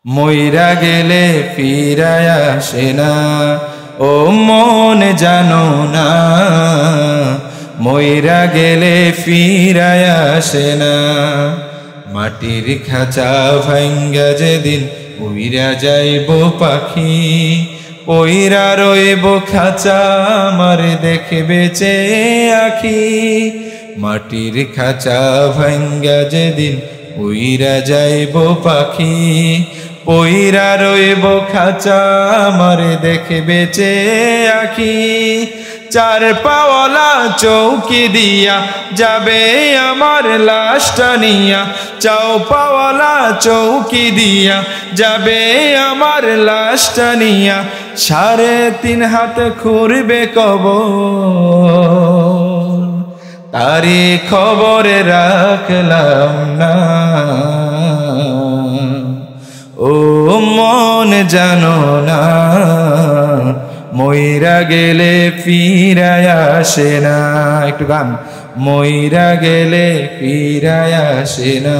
মইরা গেলে ফিরায় আসে না, ও মন জানো না, মইরা গেলে ফিরায় আসে না। মাটির খাঁচা ভাঙ্গা যেদিন উইরা যাইব পাখি, পইরা রইব খাঁচা আমার দেখবে চে আখি। মাটির খাঁচা ভাঙ্গা যেদিন উইরা যাইব পাখি, পইরা রইব খাঁচা আমার দেখবে চে আখি। চার পাওয়ালা চৌকি দিয়া যাবে আমার লাশটা নিয়া, চাও পাওয়ালা চৌকি দিয়া যাবে আমার লাশটা নিয়া। 3.5 হাত খুঁড়বে কবর, তারি খবরে রাখলাম না। ও মন জানো না, মইরা গেলে ফিরায় আসে না। একটু গান। মইরা গেলে ফিরায় আসে না,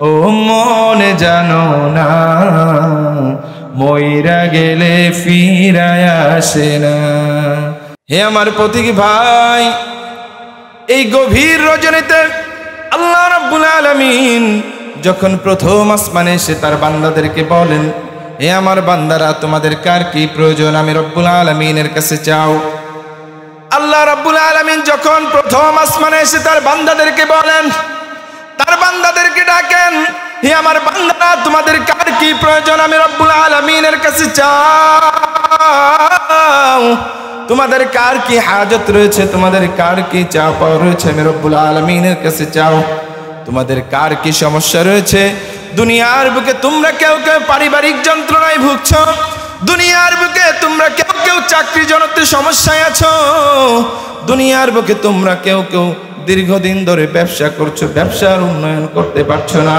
ও মন জানো না, মইরা গেলে ফিরায় আসে না। হে আমার পথিক ভাই, এই গভীর রজনীতে আল্লাহ রাব্বুল আলামিন যখন প্রথম আসমানে এসে তার বান্দাদেরকে বলেন, হে আমার বান্দারা, তোমাদের কার কি প্রয়োজন আমি রব্বুল আলামিনের কাছে চাও। আল্লাহ রাব্বুল আলামিন যখন প্রথম আসমানে এসে তার বান্দাদেরকে বলেন, তার বান্দাদেরকে ডাকেন, হে আমার বান্দারা, তোমাদের কার কি প্রয়োজন আমি রব্বুল আলামিনের কাছে চাও। তোমাদের কার কি হাজত রয়েছে, তোমাদের কার কি চাওয়া রয়েছে আমি রব্বুল আলামিনের কাছে চাও। তোমাদের কার কি সমস্যা রয়েছে। দুনিয়ার বুকে তোমরা কেউ কেউ পারিবারিক যন্ত্রণায় ভুগছো, দুনিয়ার বুকে তোমরা কেউ কেউ চাকরি জনতে সমস্যায় আছো, দুনিয়ার বুকে তোমরা কেউ কেউ দীর্ঘদিন ধরে ব্যবসা করছো, ব্যবসার উন্নয়ন করতে পারছো না।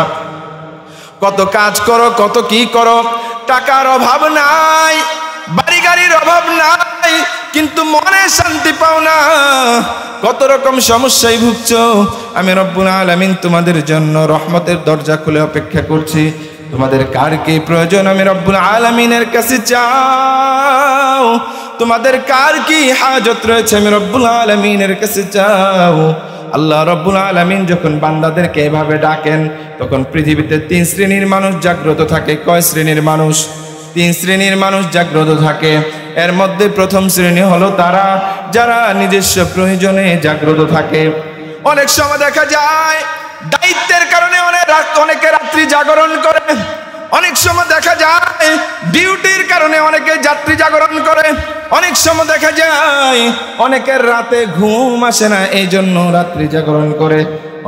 কত কাজ করো, কত কি করো, টাকার অভাব নাই, বাড়ি গাড়ির অভাব নাই, কিন্তু মনে শান্তি পাও না। কত রকম সমস্যায় ভুগছো। আমি রব্বুল আলামিন তোমাদের জন্য রহমতের দরজা খুলে অপেক্ষা করছি। তোমাদের কার কি প্রয়োজন আমি রব্বুল আলামিনের কাছে চাও। তোমাদের কার কি হাজত রয়েছে আমি রব্বুল আলামিনের কাছে চাও। আল্লাহ রব্বুল আলামিন যখন বান্দাদেরকে এভাবে ডাকেন, তখন পৃথিবীতে 3 শ্রেণীর মানুষ জাগ্রত থাকে। কয় শ্রেণীর মানুষ? 3 শ্রেণীর মানুষ জাগ্রত থাকে। এর মধ্যে প্রথম শ্রেণী হলো তারা যারা নিজস্ব প্রয়োজনে জাগ্রত থাকে। অনেক সময় দেখা যায় দায়িত্বের কারণে অনেকে রাত্রি জাগরণ করে, অনেক সময় দেখা যায় ডিউটির কারণে অনেকে রাত্রি জাগরণ করে, অনেক সময় দেখা যায় অনেকের রাতে ঘুম আসে না, এই জন্য রাত্রি জাগরণ করে।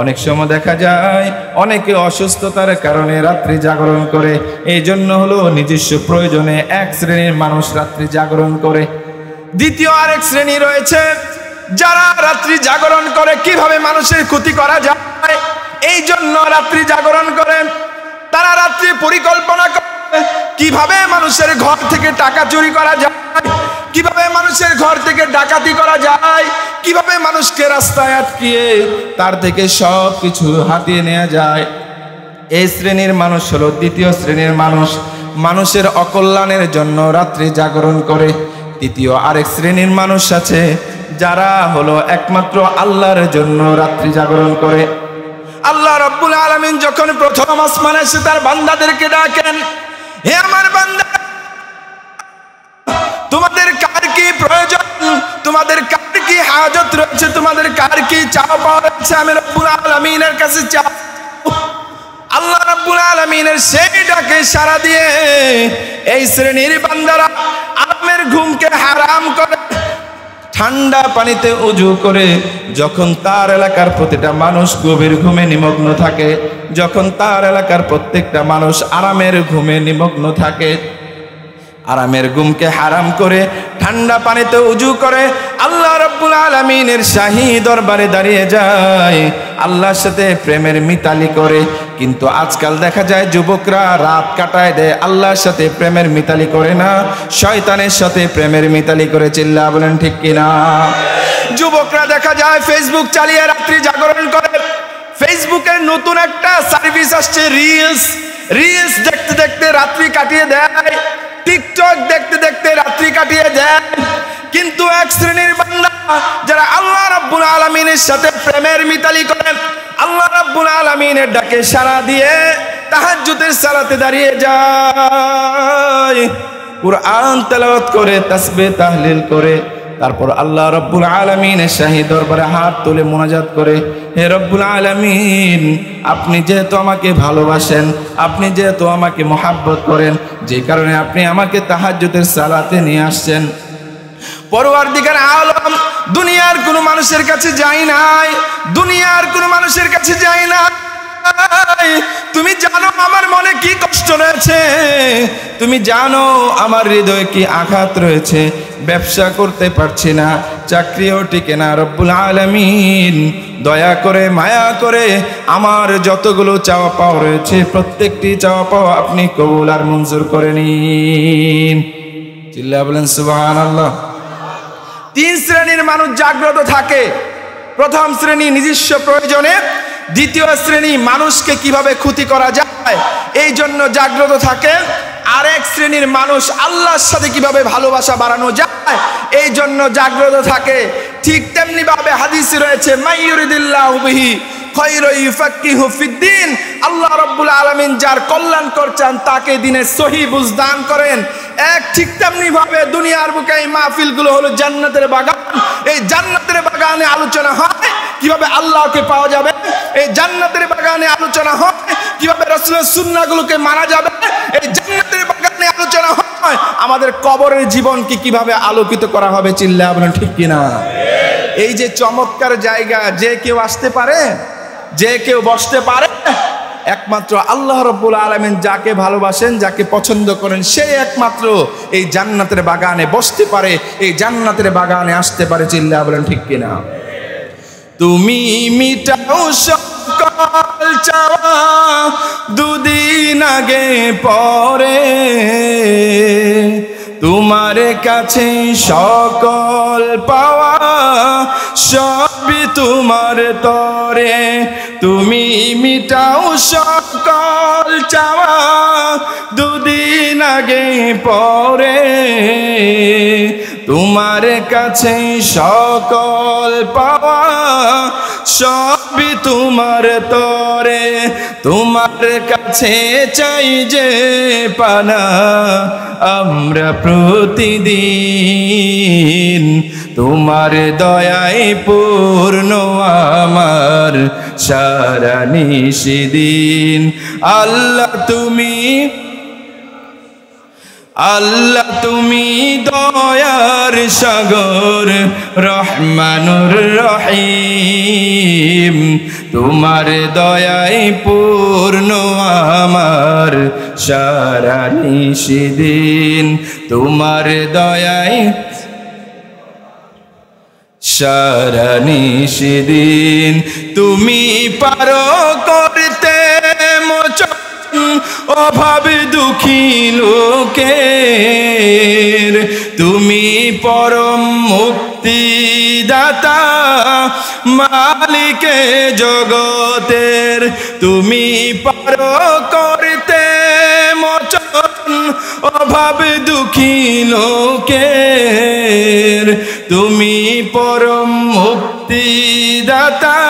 অনেক সময় দেখা যায় অনেকে অসুস্থতার কারণে রাত্রি জাগরণ করে, এই জন্য হলো নিজস্ব প্রয়োজনে এক শ্রেণীর মানুষ রাত্রি জাগরণ করে। দ্বিতীয় আরেক শ্রেণী রয়েছে যারা রাত্রি জাগরণ করে কিভাবে মানুষের ক্ষতি করা যায়, এই জন্য রাত্রি জাগরণ করে। তারা রাত্রি পরিকল্পনা করে কিভাবে মানুষের ঘর থেকে টাকা চুরি করা যায়, কিভাবে মানুষের ঘর থেকে ডাকাতি করা যায়, কিভাবে মানুষকে রাস্তায় আটকিয়ে তার থেকে সব কিছু হাতিয়ে নেওয়া যায়। এই শ্রেণীর মানুষ হলো দ্বিতীয় শ্রেণীর মানুষ, মানুষের অকল্যাণের জন্য রাত্রি জাগরণ করে। তৃতীয় আরেক শ্রেণীর মানুষ আছে যারা হলো একমাত্র আল্লাহর জন্য রাত্রি জাগরণ করে। আল্লাহ রাব্বুল আলামিন যখন প্রথম আসমানে এসে তার বান্দাদেরকে ডাকেন, হে আমার বান্দা, তোমাদের কার কি প্রয়োজন, তোমাদের কার কি হাজত রয়েছে, তোমাদের কার কি চাওয়া পাওয়া রয়েছে আমি রব্বুল আলামিনের কাছে চাও। আল্লাহ রাব্বুল আলামিনের সেই ডাকে সাড়া দিয়ে এই শ্রেণীর বান্দারা আরামের ঘুমকে হারাম করে, ঠান্ডা পানিতে উজু করে, যখন তার এলাকার প্রতিটা মানুষ গভীর ঘুমে নিমগ্ন থাকে, যখন তার এলাকার প্রত্যেকটা মানুষ আরামের ঘুমে নিমগ্ন থাকে, আরামের ঘুমকে হারাম করে ঠান্ডা পানিতে উজু করে আল্লাহ রাব্বুল আলামিনের শাহী দরবারে দাঁড়িয়ে যায়, আল্লাহর সাথে প্রেমের মিতালি করে। কিন্তু আজকাল দেখা যায় যুবকরা রাত কাটায় দেয়, আল্লাহর সাথে প্রেমের মিতালি করে না, শয়তানের সাথে প্রেমের মিতালি করে। চিল্লা বলেন ঠিক কিনা? যুবকরা দেখা যায় ফেসবুক চালিয়ে রাত্রি জাগরণ করে। ফেসবুকের নতুন একটা সার্ভিস আসছে রিলস, রিলস দেখতে দেখতে রাত্রি কাটিয়ে দেয়, টিকটক দেখতে দেখতে রাত্রি কাটিয়ে দেয়। কিন্তু এক শ্রেণীর বান্দা যারা আল্লাহ রাব্বুল আলামিনের সাথে প্রেমের মিতালি করেন, আল্লাহ রাব্বুল আলামিনের ডাকে সাড়া দিয়ে তাহাজ্জুদের সালাতে দাঁড়িয়ে যায়, কুরআন তেলাওয়াত করে, তাসবিহ তাহলিল করে, তারপর আল্লাহ রাব্বুল আলামিনের শাহী দরবারে হাত তুলে মোনাজাত করে, হে রব্বুল আলামিন, আপনি যেহেতু আমাকে ভালোবাসেন, আপনি যেহেতু আমাকে মহব্বত করেন, যে কারণে আপনি আমাকে তাহাজ্জুদের সালাতে নিয়ে আসছেন, পরওয়ারদিগার আলম দুনিয়ার কোনো মানুষের কাছে যাই নাই, দুনিয়ার কোনো মানুষের কাছে যাই না। তুমি জানো আমার মনে কি কষ্ট রয়েছে, তুমি জানো আমার হৃদয়ে কি আঘাত রয়েছে, ব্যবসা করতে পারছি না, চাকরিও টিকে না। রব্বুল আলামিন দয়া করে মায়া করে আমার যতগুলো চাওয়া পাওয়া রয়েছে প্রত্যেকটি চাওয়া পাওয়া আপনি কবুল আর মঞ্জুর করে নিন। চিল্লায়া বলেন সুবহানাল্লাহ। তিন শ্রেণীর মানুষ জাগ্রত থাকে। প্রথম শ্রেণী নিজস্ব প্রয়োজনে, দ্বিতীয় শ্রেণী মানুষকে কিভাবে ক্ষতি করা যায় এই জন্য জাগ্রত থাকে, আরেক শ্রেণীর মানুষ আল্লাহর সাথে কিভাবে ভালোবাসা বাড়ানো যায় এই জন্য জাগ্রত থাকে। ঠিক তেমনি ভাবে হাদিসে রয়েছে, মাইয়ুরিদিল্লাহু বিহি খায়রান ইউফাক্কিহু ফিদ্দিন, আল্লাহ রাব্বুল আলামিন যার কল্যাণ করছেন তাকে দিনে সহিহ বুঝ দান করেন। এক ঠিক তেমনি ভাবে দুনিয়ার বুকে এই মাহফিলগুলো হলো জান্নাতের বাগান। এই জান্নাতের বাগানে আলোচনা হয় কিভাবে আল্লাহকে পাওয়া যাবে, এই জান্নাতের বাগানে আলোচনা হয় কিভাবে রাসূলের সুন্নাহগুলোকে মানা যাবে, এই জান্নাতের বাগানে আলোচনা হয় আমাদের কবরের জীবনকে কিভাবে আলোকিত করা হবে। চিল্লায়া বলেন ঠিক কিনা? এই যে চমৎকার জায়গা, যে কেউ আসতে পারে, যে কেউ বসতে পারে, একমাত্র আল্লাহ রাব্বুল আলামিন যাকে ভালোবাসেন, যাকে পছন্দ করেন, সে একমাত্র এই জান্নাতের বাগানে বসতে পারে, এই জান্নাতের বাগানে আসতে পারে। চিল্লায়া বলেন ঠিক কিনা? তুমি মিটাও সকল চাওয়া দুদিন আগে পরে, তোমার কাছে সকল পাওয়া সবই তোমার তরে। তুমি মিটাও সকল চাওয়া দুদিন আগে পরে, তোমার কাছে সকল পাওয়া সবই তোমার তরে। তোমার কাছে চাই যে পানা আমরা প্রতিদিন, তোমার দয়ায় পূর্ণ আমার সারা নিশিদিন। আল্লাহ তুমি, আল্লাহ তুমি দয়ার সাগর রহমানুর রহিম, তোমার দয়ায় পূর্ণ আমার সারা নিশিদিন, তোমার দয়ায় সারা নিশিদিন। তুমি পারো করতে মোচন অভাব দুঃখী লোকের, তুমি পরম মুক্তিদাতা মালিকে জগতের। তুমি পারো করতে মোচন অভাব দুঃখী লোকের, তুমি পরম মুক্তিদাতা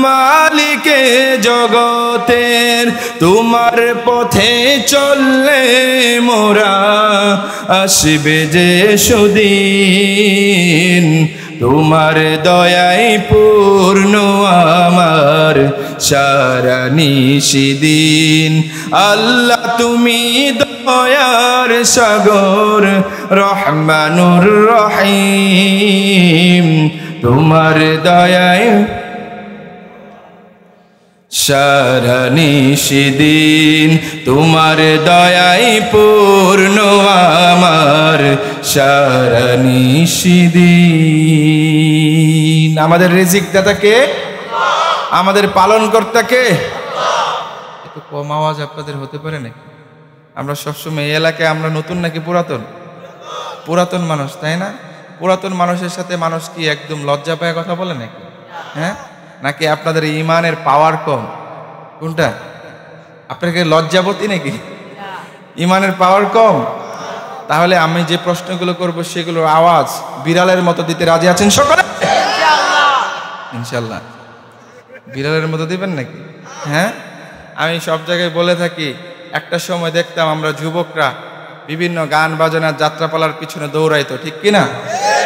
মালিকে জগতের। তোমার পথে চললে মোরা আসবে যে সুদিন, তোমার দয়ায় পূর্ণ আমার সারা নিশিদিন। আল্লাহ তুমি দয়ার সাগর রহমানুর রহিম, তোমার দয়ায় সারা নিশিদিন, তোমার দয়ায় পূর্ণ আমার সারা নিশিদিন। আমাদের রিজিক দাতাকে, আমাদের পালন কর্তাকে। একটু কম আওয়াজ আপনাদের হতে পারে নাকি? আমরা সবসময় এই এলাকায় আমরা নতুন নাকি পুরাতন? পুরাতন মানুষ, তাই না? পুরাতন মানুষের সাথে মানুষ কি একদম লজ্জা পায় কথা বলে নাকি? হ্যাঁ, নাকি আপনাদের ইমানের পাওয়ার কম? কোনটা? আপনাকে লজ্জাবতী নাকি? ইমানের পাওয়ার কম? তাহলে আমি যে প্রশ্নগুলো করব সেগুলোর আওয়াজ বিড়ালের মতো দিতে রাজি আছেন সকলে? ইনশাল্লাহ। বিড়ালের মতো দিবেন নাকি? হ্যাঁ, আমি সব জায়গায় বলে থাকি, একটা সময় দেখতাম আমরা যুবকরা বিভিন্ন গান বাজনার যাত্রাপালার পিছনে দৌড়াইতো, ঠিক কিনা?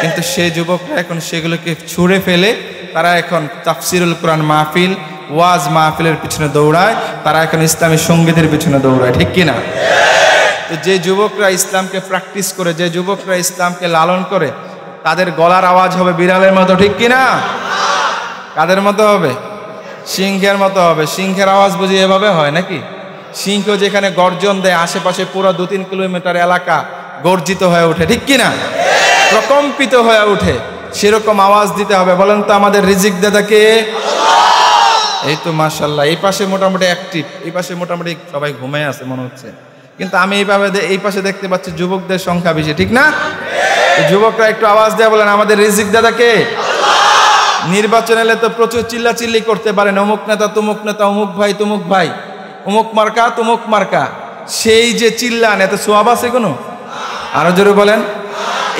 কিন্তু সেই যুবকরা এখন সেগুলোকে ছুঁড়ে ফেলে তারা এখন তাফসিরুল কোরআন মাহফিল, ওয়াজ মাহফিলের পিছনে দৌড়ায়, তারা এখন ইসলামী সঙ্গীতের পিছনে দৌড়ায়, ঠিক কিনা? তো যে যুবকরা ইসলামকে প্র্যাকটিস করে, যে যুবকরা ইসলামকে লালন করে, তাদের গলার আওয়াজ হবে বিড়ালের মতো, ঠিক কিনা? কাদের মতো হবে? সিংহের মতো হবে। সিংহের আওয়াজ বুঝি এভাবে হয় নাকি? সিংহ যেখানে গর্জন দেয় আশেপাশে পুরো 2-3 কিলোমিটার এলাকা গর্জিত হয়ে ওঠে, ঠিক কিনা? প্রকম্পিত হয়ে ওঠে, সেরকম আওয়াজ দিতে হবে। বলেন তো আমাদের রিজিক দাদাকে? এই তো মাশাআল্লাহ, এই পাশে মোটামুটি অ্যাক্টিভ, এই পাশে মোটামুটি সবাই ঘুমিয়ে আছে মনে হচ্ছে, কিন্তু আমি এইভাবে এই পাশে দেখতে পাচ্ছি যুবকদের সংখ্যা বেশি, ঠিক না? যুবকরা একটু আওয়াজ দেয়া বলেন আমাদের রিজিক দাদাকে। নির্বাচন এলে তো প্রচুর চিল্লাচিল্লি করতে পারেন, অমুক নেতা তমুক নেতা, অমুক ভাই তমুক ভাই, অমুক মার্কা তমুক মার্কা, সেই যে চিল্লান এতে সোয়াব আছে কোনো? আরো জোরে বলেন।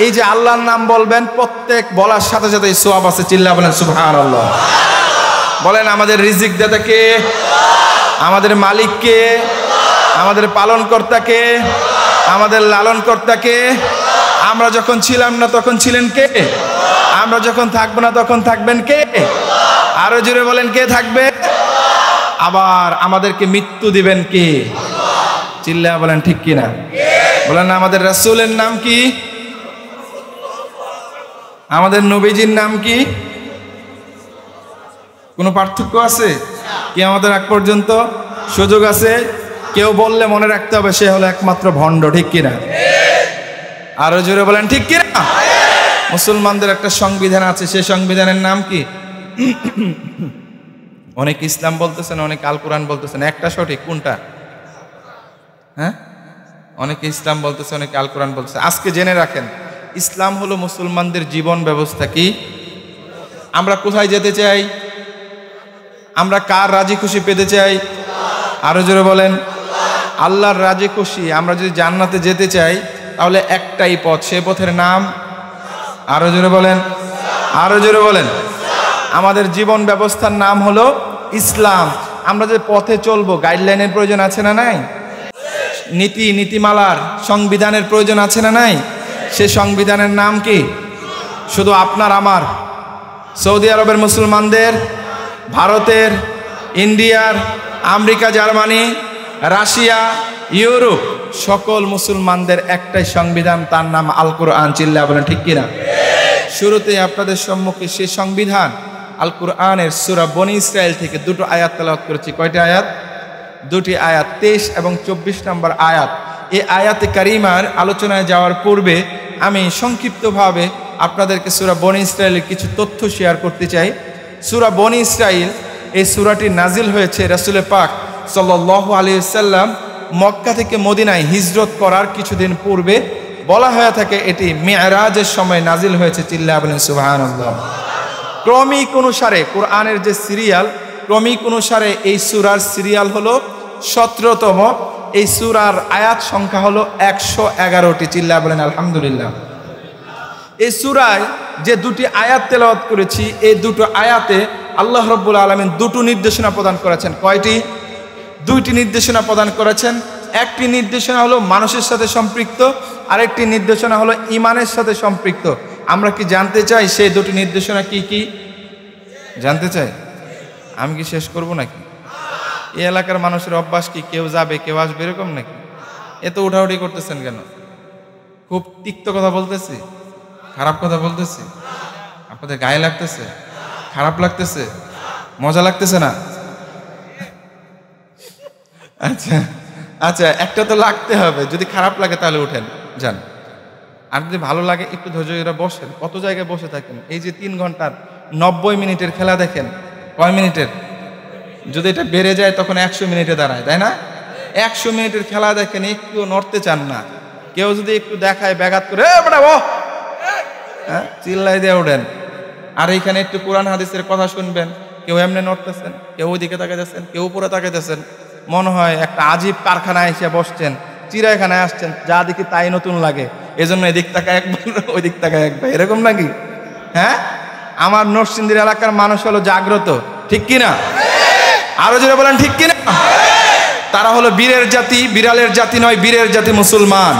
এই যে আল্লাহর নাম বলবেন, প্রত্যেক বলার সাথে সাথে সোয়াব আছে, চিল্লা বলেন সুবহানাল্লাহ। বলেন আমাদের রিজিক দাতাকে, আমাদের মালিককে, আমাদের পালন কর্তাকে, আমাদের লালন কর্তাকে। আমরা যখন ছিলাম না তখন ছিলেন কে? আমরা যখন থাকবো না তখন থাকবেন কে? আরো জোরে বলেন কে থাকবে? আবার আমাদেরকে মৃত্যু দিবেন কে? চিল্লা বলেন ঠিক কিনা? বলেন আমাদের রাসূলের নাম কি? আমাদের নবীজির নাম কি? কোনো পার্থক্য আছে? কিয়ামতের আগ পর্যন্ত সুযোগ আছে। কেউ বললে মনে রাখতে হবে সে হলো একমাত্র ভণ্ড, ঠিক কিনা? আরো জোরে বলেন ঠিক কিনা? মুসলমানদের একটা সংবিধান আছে, সেই সংবিধানের নাম কি? অনেক ইসলাম বলতেছেন, অনেক আল কোরআন বলতেছেন, একটা সঠিক কোনটা? হ্যাঁ, অনেকে ইসলাম বলতেছে, অনেকে আল কোরআন বলতেছে। আজকে জেনে রাখেন, ইসলাম হলো মুসলমানদের জীবন ব্যবস্থা। কি আমরা কোথায় যেতে চাই? আমরা কার রাজি খুশি পেতে চাই? আরো জোরে বলেন আল্লাহর রাজি খুশি। আমরা যদি জান্নাতে যেতে চাই তাহলে একটাই পথ, সে পথের নাম আরো জোরে বলেন, আরো জোরে বলেন। আমাদের জীবন ব্যবস্থার নাম হলো ইসলাম। আমরা যে পথে চলবো, গাইডলাইনের প্রয়োজন আছে না নাই? নীতিমালার সংবিধানের প্রয়োজন আছে না নাই? সে সংবিধানের নাম কি? শুধু আপনার আমার, সৌদি আরবের মুসলমানদের, ভারতের, ইন্ডিয়ার, আমেরিকা, জার্মানি, রাশিয়া, ইউরোপ সকল মুসলমানদের একটাই সংবিধান, তার নাম আল কোরআন। চিল্লা বলেন ঠিক কিনা? শুরুতেই আপনাদের সম্মুখে সেই সংবিধান আল কোরআনের সূরা বনী ইসরাইল থেকে দুটো আয়াত তেলাওয়াত করেছি। কয়টি আয়াত? দুটি আয়াত, 23 এবং 24 নম্বর আয়াত। এই আয়াতে কারিমার আলোচনায় যাওয়ার পূর্বে আমি সংক্ষিপ্তভাবে আপনাদেরকে সূরা বনী ইসরাইলের কিছু তথ্য শেয়ার করতে চাই। সূরা বনী ইসরাইল, এই সূরাটি নাজিল হয়েছে রাসূল পাক সাল্লাল্লাহু আলাইহি ওয়াসাল্লাম মক্কা থেকে মদিনায় হিজরত করার কিছুদিন পূর্বে। বলা হয়ে থাকে এটি মিরাজের সময় নাজিল হয়েছে। চিল্লা বলেন সুবহানাল্লাহ। ক্রমিক অনুসারে কোরআনের যে সিরিয়াল, ক্রমিক অনুসারে এই সূরার সিরিয়াল হলো 17তম। এই সূরার আয়াত সংখ্যা হলো 111টি। চিল্লা বলেন আলহামদুলিল্লাহ। এই সূরায় যে দুটি আয়াত তেলাওয়াত করেছি, এই দুটো আয়াতে আল্লাহ রাব্বুল আলামিন দুটো নির্দেশনা প্রদান করেছেন। কয়টি? দুইটি নির্দেশনা প্রদান করেছেন। একটি নির্দেশনা হলো মানুষের সাথে সম্পৃক্ত, আরেকটি নির্দেশনা হলো ইমানের সাথে সম্পৃক্ত। আমরা কি জানতে চাই সেই দুটি নির্দেশনা কি কি? জানতে চাই? আমি কি শেষ করব নাকি? এই এলাকার মানুষের অভ্যাস কি কেউ যাবে কেউ আসবে এরকম নাকি? এত উঠাউঠি করতেছেন কেন? খুব তিক্ত কথা বলতেছি, খারাপ কথা বলতেছি, আপনাদের গায়ে লাগতেছে, খারাপ লাগতেছে, মজা লাগতেছে না? আচ্ছা আচ্ছা, একটা তো লাগতে হবে। যদি খারাপ লাগে তাহলে উঠেন যান, আর যদি ভালো লাগে একটু ধৈর্য ধরে বসেন। কত জায়গায় বসে থাকেন? এই যে 3 ঘন্টার 90 মিনিটের খেলা দেখেন, কয় মিনিটের? যদি এটা বেড়ে যায় তখন 100 মিনিটে দাঁড়ায়, তাই না? 100 মিনিটের খেলা দেখেন, একটু নড়তে চান না। কেউ যদি একটু দেখায় ব্যাঘাত করে চিল্লাই দিয়ে উঠেন। আর এইখানে একটু কোরআন হাদিসের কথা শুনবেন, কেউ এমনি নড়তেছেন, কেউ ওইদিকে তাকাইতেছেন, কেউ উপরে তাকাইতেছেন। মনে হয় একটা আজীব কারখানায় এসে বসছেন, চিড়িয়াখানায় আসছেন, যা দেখি তাই নতুন লাগে, এজন্য এদিক তাকায় একবার ওই দিক তাকায় একবার, এরকম নাকি? হ্যাঁ, আমার নরসিংদীর এলাকার মানুষ হলো জাগ্রত, ঠিক কিনা? আরো জোরে বলেন ঠিক কিনা? তারা হলো বীরের জাতি, বিড়ালের জাতি নয়, বীরের জাতি মুসলমান।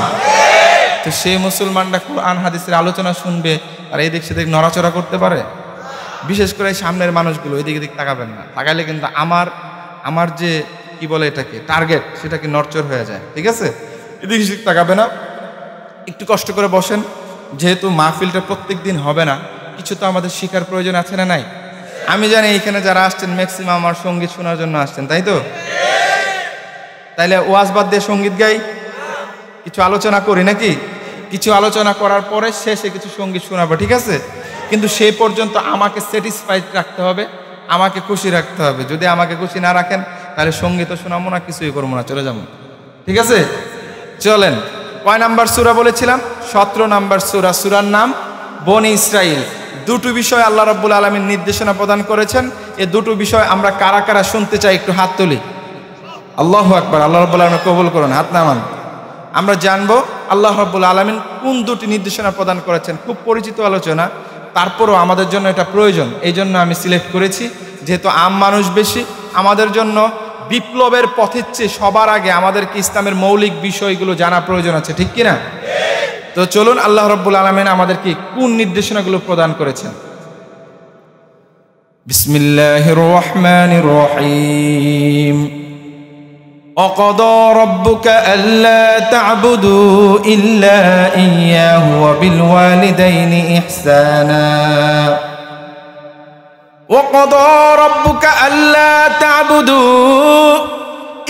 তো সেই মুসলমানরা কোরআন হাদিসের আলোচনা শুনবে আর এই দিক সেদিক নড়াচড়া করতে পারে? বিশেষ করে সামনের মানুষগুলো এদিক এদিক তাকাবেন না, তাকাইলে কিন্তু আমার যে কি বলে এটাকে টার্গেট, সেটা কি নড়চড় হয়ে যায়। ঠিক আছে, এদিক সেদিক তাকাবে না, একটু কষ্ট করে বসেন। যেহেতু মাহফিলটা প্রত্যেক দিন হবে না, কিছু তো আমাদের শিখার প্রয়োজন আছে না নাই? আমি জানি এখানে যারা আসছেন ম্যাক্সিমাম আমার সঙ্গীত শোনার জন্য আসছেন, তাই তো? তাইলে ওয়াজ বাদ দিয়ে সঙ্গীত গাই, কিছু আলোচনা করি নাকি? কিছু আলোচনা করার পরে শেষে কিছু সঙ্গীত শোনাবো, ঠিক আছে? কিন্তু সেই পর্যন্ত আমাকে স্যাটিসফাইড রাখতে হবে, আমাকে খুশি রাখতে হবে। যদি আমাকে খুশি না রাখেন তাহলে সঙ্গীতও শোনাবো না, কিছুই করবো না, চলে যাবো। ঠিক আছে, চলেন। কয় নাম্বার সূরা বলেছিলাম? 17 নাম্বার সূরা। সূরার নাম বনি ইসরাইল। দুটো বিষয় আল্লাহ রাব্বুল আলামিন নির্দেশনা প্রদান করেছেন। এই দুটো বিষয় আমরা কারা কারা শুনতে চাই একটু হাত তুলি। আল্লাহু আকবার। আল্লাহ রাব্বুল আলামিন কবুল করুন, হাত নামান। আমরা জানবো আল্লাহ রাব্বুল আলামিন কোন দুটি নির্দেশনা প্রদান করেছেন। খুব পরিচিত আলোচনা, তারপরও আমাদের জন্য এটা প্রয়োজন, এই জন্য আমি সিলেক্ট করেছি। যেহেতু আম মানুষ বেশি, আমাদের জন্য বিপ্লবের পথের চেয়ে সবার আগে আমাদেরকে ইসলামের মৌলিক বিষয়গুলো জানা প্রয়োজন আছে, ঠিক কিনা? তো চলুন, আল্লাহ রাব্বুল আলামিন আমাদেরকে কোন নির্দেশনাগুলো প্রদান করেছেন। বিসমিল্লাহির রহমানির রহিম। وقضى ربك ألا تعبدوا إلا إياه وبالوالدين إحسانا وقضى ربك ألا تعبدوا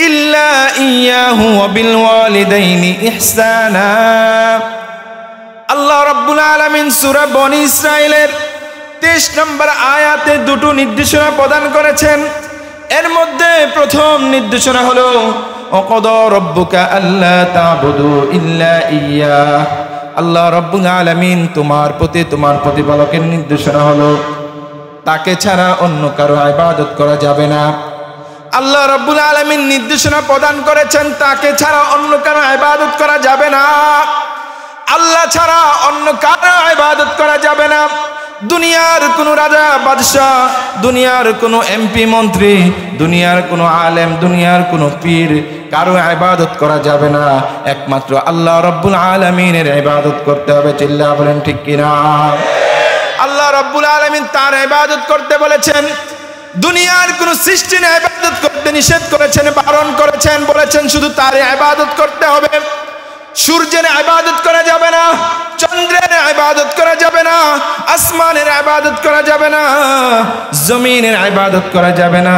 إلا إياه وبالوالدين إحسانا। আল্লাহ রাব্বুল আলামিন সূরা বনি ইসরাইলের 23 নম্বর আয়াতে দুটো নির্দেশনা প্রদান করেছেন। এর মধ্যে প্রথম নির্দেশনা হলো ওয়াকাদা রাব্বুকা আল্লা তা'বুদু ইল্লা ইয়্যাহ। আল্লাহ রাব্বুল আলামিন তোমার প্রতিপালকের নির্দেশনা হলো তাকে ছাড়া অন্য কারো ইবাদত করা যাবে না। আল্লাহ রাব্বুল আলামিন নির্দেশনা প্রদান করেছেন তাকে ছাড়া অন্য কারো ইবাদত করা যাবে না। আল্লাহ ছাড়া অন্য কারো ইবাদত করা যাবে না। দুনিয়ার কোনো রাজা বাদশাহ, দুনিয়ার কোনো এমপি মন্ত্রী, দুনিয়ার কোনো আলেম, দুনিয়ার কোনো পীর, কারো ইবাদত করা যাবে না। একমাত্র আল্লাহ রাব্বুল আলামিনের ইবাদত করতে হবে। চিল্লা বলেন ঠিক কিনা? আল্লাহ রাব্বুল আলামিন তার ইবাদত করতে বলেছেন। দুনিয়ার কোনো সৃষ্টির ইবাদত করতে নিষেধ করেছেন, বারণ করেছেন, বলেছেন শুধু তার ইবাদত করতে হবে। সূর্যের ইবাদত করা যাবে না, চন্দ্রের ইবাদত করা যাবে না, আসমানের ইবাদত করা যাবে না, জমিনের ইবাদত করা যাবে না,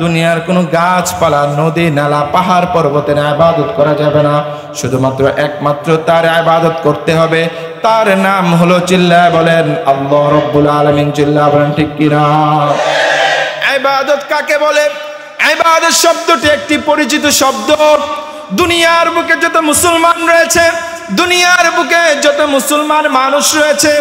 দুনিয়ার কোনো গাছপালা, নদী, নালা, পাহাড়, পর্বতের ইবাদত করা যাবে না। শুধুমাত্র একমাত্র তার ইবাদত করতে হবে। তার নাম হলো, চিল্লায় বলেন, আল্লাহ রাব্বুল আলামিন। চিল্লায় বলেন ঠিক কিনা? ইবাদত কাকে বলে? ইবাদত শব্দটি একটি পরিচিত শব্দ। দুনিয়ার বুকে যত মুসলমান রয়েছে, দুনিয়ার বুকে যত মুসলমান মানুষ রয়েছে,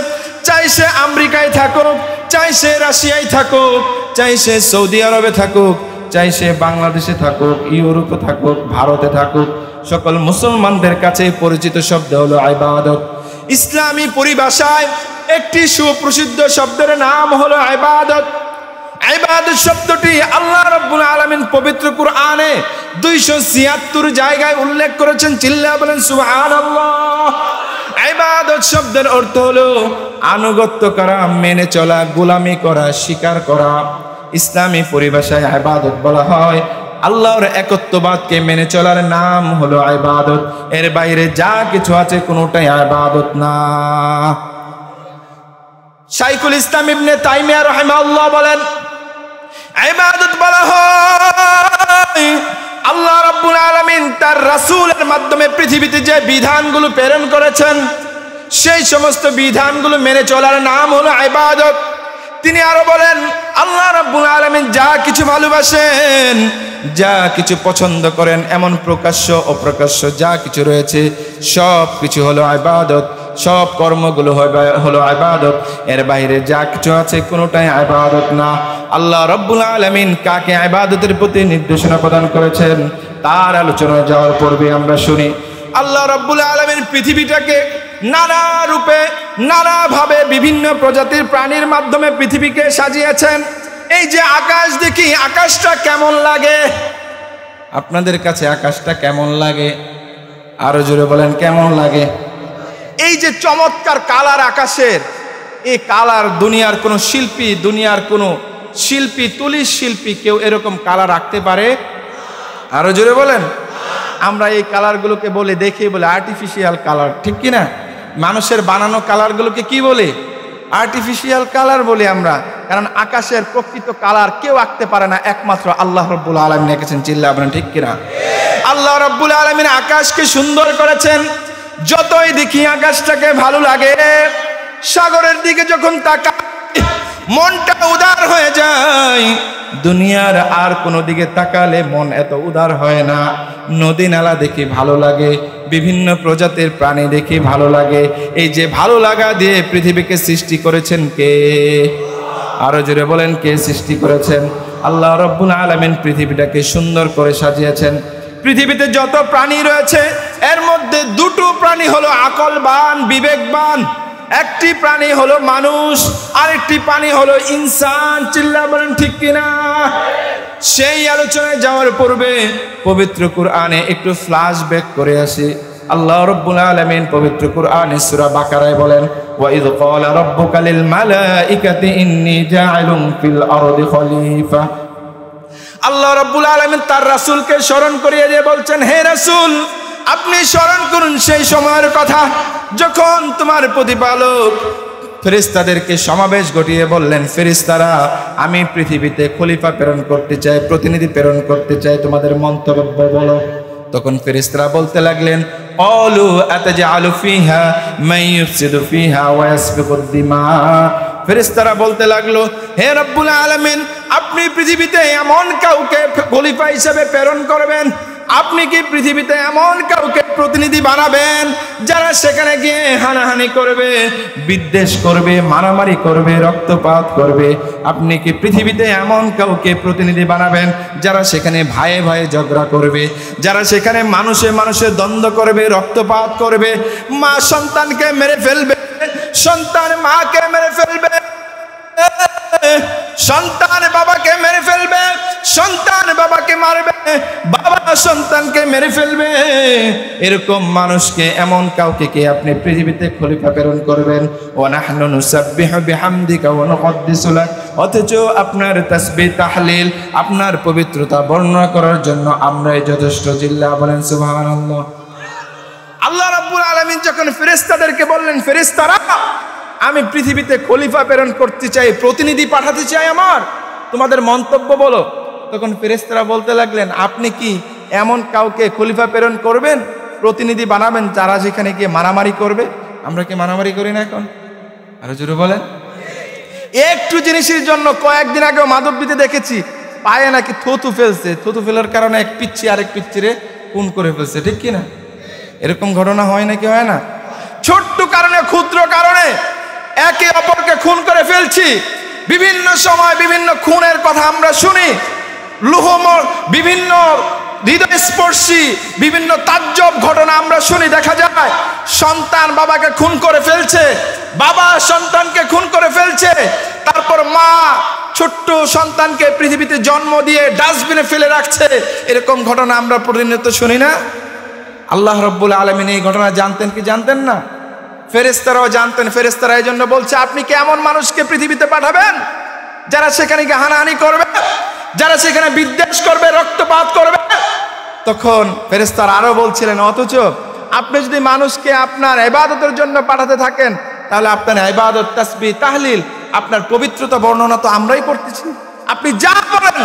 চাই সে আমেরিকায় থাকুক, চাই সে রাশিয়ায় থাকুক, চাই সে সৌদি আরবে থাকুক, চাই সে বাংলাদেশে থাকুক, ইউরোপে থাকুক, ভারতে থাকুক, সকল মুসলমানদের কাছে পরিচিত শব্দ হলো ইবাদত। ইসলামী পরিভাষায় একটি সুপ্রসিদ্ধ শব্দের নাম হলো ইবাদত। ইবাদত শব্দটি আল্লাহ রাব্বুল আলামিন পবিত্র কুরআনে 276 জায়গায় উল্লেখ করেছেন। চিল্লায়া বলেন সুবহানাল্লাহ। ইবাদত শব্দের অর্থ হলো আনুগত্য করা, মেনে চলা, গোলামি করা, স্বীকার করা। ইসলামী পরিভাষায় ইবাদত বলা হয় আল্লাহর একত্ববাদকে মেনে চলার নাম হলো ইবাদত। এর বাইরে যা কিছু আছে কোনোটাই ইবাদত না। শাইখুল ইসলাম ইবনে তাইমিয়া রাহিমাহুল্লাহ বলেন, ইবাদত বলা হয় আল্লাহ রাব্বুল আলামিন তার রাসূলের মাধ্যমে পৃথিবীতে যে বিধানগুলো প্রেরণ করেছেন, সেই সমস্ত বিধানগুলো মেনে চলার নাম হলো ইবাদত। তিনি আরো বলেন, আল্লাহ রাব্বুল আলামিন যা কিছু ভালোবাসেন, যা কিছু পছন্দ করেন, এমন প্রকাশ্য অপ্রকাশ্য যা কিছু রয়েছে সব কিছু হলো ইবাদত। সব কর্মগুলো হলো ইবাদত। এর বাইরে যা কিছু আছে কোনোটাই ইবাদত না। আল্লাহ রাব্বুল আলামিন কাকে ইবাদতের প্রতি নির্দেশনা প্রদান করেছেন তার আলোচনায় যাওয়ার পূর্বে আমরা শুনি আল্লাহ রাব্বুল আলামিন পৃথিবীটাকে নানা রূপে নানাভাবে বিভিন্ন প্রজাতির প্রাণীর মাধ্যমে পৃথিবীকে সাজিয়েছেন। এই যে আকাশ দেখি, আকাশটা কেমন লাগে? আপনাদের কাছে আকাশটা কেমন লাগে? আরো জোরে বলেন, কেমন লাগে? এই যে চমৎকার কালার আকাশের, এই কালার দুনিয়ার কোনো শিল্পী, তুলির শিল্পী কেউ এরকম কালার রাখতে পারে? আরো জোরে বলেন। আমরা এই কালারগুলোকে বলে দেখি বলে আর্টিফিশিয়াল কালার, ঠিক কিনা? মানুষের বানানো কালারগুলোকে কি বলে? আর্টিফিশিয়াল কালার বলি আমরা। কারণ আকাশের প্রকৃত কালার কেউ আঁকতে পারে না, একমাত্র আল্লাহ রাব্বুল আলামিন এঁকেছেন। চিল্লা বলেন ঠিক কিনা? আল্লাহ রাব্বুল আলামিন আকাশকে সুন্দর করেছেন। যতই দেখি আকাশটাকে ভালো লাগে। সাগরের দিকে যখন তাকাই মনটা উদার হয়ে যায়। দুনিয়ার আর কোনো দিকে তাকালে মন এত উদার হয় না। নদী নালা দেখি ভালো লাগে, বিভিন্ন প্রজাতির প্রাণী দেখি ভালো লাগে। এই যে ভালো লাগা দিয়ে পৃথিবীকে সৃষ্টি করেছেন কে? আরো জোরে বলেন, কে সৃষ্টি করেছেন? আল্লাহ রাব্বুল আলামিন পৃথিবীটাকে সুন্দর করে সাজিয়েছেন। পৃথিবীতে যত প্রাণী রয়েছে এর মধ্যে দুটো প্রাণী হলো আকলবান, বিবেকবান। একটি প্রাণী হলো মানুষ, আরেকটি প্রাণী হলো ইনসান। চিল্লা বলেন ঠিক কিনা? সেই আলোচনায় যাওয়ার পূর্বে পবিত্র কুরআনে একটু ফ্ল্যাশব্যাক করে আসি। আল্লাহ রাব্বুল আলামিন পবিত্র কুরআনে সূরা বাকারায় বলেন, ওয়া ইয ক্বালা রাব্বুকা লিল মালাইকাতি ইন্নী জাআইলুন ফিল আরদি খলিফা। আল্লাহ রাব্বুল আলামিন তার রাসূলকে স্মরণ করিয়ে দিয়ে বলছেন, হে রাসূল, আপনি স্মরণ করুন সেই সময়ের কথা যখন তোমার প্রতিপালক ফেরেশতাদেরকে সমাবেশ ঘটিয়ে বললেন, ফেরেশতারা, আমি পৃথিবীতে খলিফা প্রেরণ করতে চাই, প্রতিনিধি প্রেরণ করতে চাই, তোমাদের মন্তব্য বলো। তখন ফেরেশতারা বলতে লাগলেন, ক্বালু আতাজআলু ফিহা মান ইউফসিদু ফিহা ওয়া ইয়াসফিকুদ দিমা। ফেরেশতারা বলতে লাগলো, হে রব্বুল আলামিন, আপনি পৃথিবীতে এমন কাউকে খলিফা হিসেবে প্রেরণ করবেন, আপনি কি পৃথিবীতে এমন কাউকে প্রতিনিধি বানাবেন যারা সেখানে গিয়ে হানাহানি করবে, বিদ্বেষ করবে, মারামারি করবে, রক্তপাত করবে? আপনি কি পৃথিবীতে এমন কাউকে প্রতিনিধি বানাবেন যারা সেখানে ভাইয়ে ভাইয়ে ঝগড়া করবে, যারা সেখানে মানুষে মানুষে দ্বন্দ্ব করবে, রক্তপাত করবে, মা সন্তানকে মেরে ফেলবে, সন্তান মাকে মেরে ফেলবে, সন্তান বাবাকে মেরে ফেলবে, সন্তান বাবাকে মারবে, বাবা সন্তানকে মেরে ফেলবে? এরকম মানুষকে, এমন কাউকে কি আপনি পৃথিবীতে খলিফা প্রেরণ করবেন? ওয়া নাহনু নুসাব্বিহু বিহামদিকা ওয়া নুকদ্দিসু লাক। অথচ আপনার তাসবিহ তাহলিল, আপনার পবিত্রতা বর্ণনা করার জন্য আমরাই যথেষ্ট। জিল্লা বলেন সুবহানাল্লাহ। আল্লাহ রাব্বুল আলামিন যখন ফেরেশতাদেরকে বললেন, ফেরেশতারা, আমি পৃথিবীতে খলিফা প্রেরণ করতে চাই, প্রতিনিধি পাঠাতে চাই আমার, তোমাদের মন্তব্য বলো। তখন ফেরেশতারা বলতে লাগলেন, আপনি কি এমন কাউকে খলিফা প্রেরণ করবেন, প্রতিনিধি বানাবেন যারা যেখানে গিয়ে মারামারি করবে? আমরা কি মারামারি করি না এখন? আরো জোরে বলেন। একটু জিনিসের জন্য কয়েকদিন আগেও মাধবদীতে দেখেছি পায়ে নাকি থুতু ফেলছে, থুতু ফেলার কারণে এক পিচ্ছি আরেক পিচ্ছিরে খুন করে ফেলছে, ঠিক কিনা? এরকম ঘটনা হয় নাকি হয় না? ছোট্ট কারণে, ক্ষুদ্র কারণে একে অপরকে খুন করে ফেলছি। বিভিন্ন সময় বিভিন্ন খুনের কথা আমরা শুনি, বিভিন্ন হৃদয়স্পর্শী বিভিন্ন তাজ্জব ঘটনা আমরা শুনি। দেখা যায় সন্তান বাবাকে খুন করে ফেলছে, বাবা সন্তানকে খুন করে ফেলছে, তারপর মা ছোট্ট সন্তানকে পৃথিবীতে জন্ম দিয়ে ডাস্টবিনে ফেলে রাখছে। এরকম ঘটনা আমরা প্রতিনিয়ত শুনি না? আল্লাহ রাব্বুল আলামিন এই ঘটনা জানতেন কি জানতেন না? ফেরেশতারাও জানতেন। ফেরেশতারা এই জন্য বলছে, আপনি কি এমন মানুষকে পৃথিবীতে পাঠাবেন যারা সেখানে গিয়ে হানাহানি করবে, যারা সেখানে বিদ্বেষ করবে, রক্তপাত করবে? তখন ফেরেশতারা আরো বলছিলেন, অথচ আপনি যদি মানুষকে আপনার ইবাদতের জন্য পাঠাতে থাকেন, তাহলে আপনার ইবাদত, তাসবিহ, তাহলিল, আপনার পবিত্রতা বর্ণনা তো আমরাই করতেছি। আপনি যা বলেন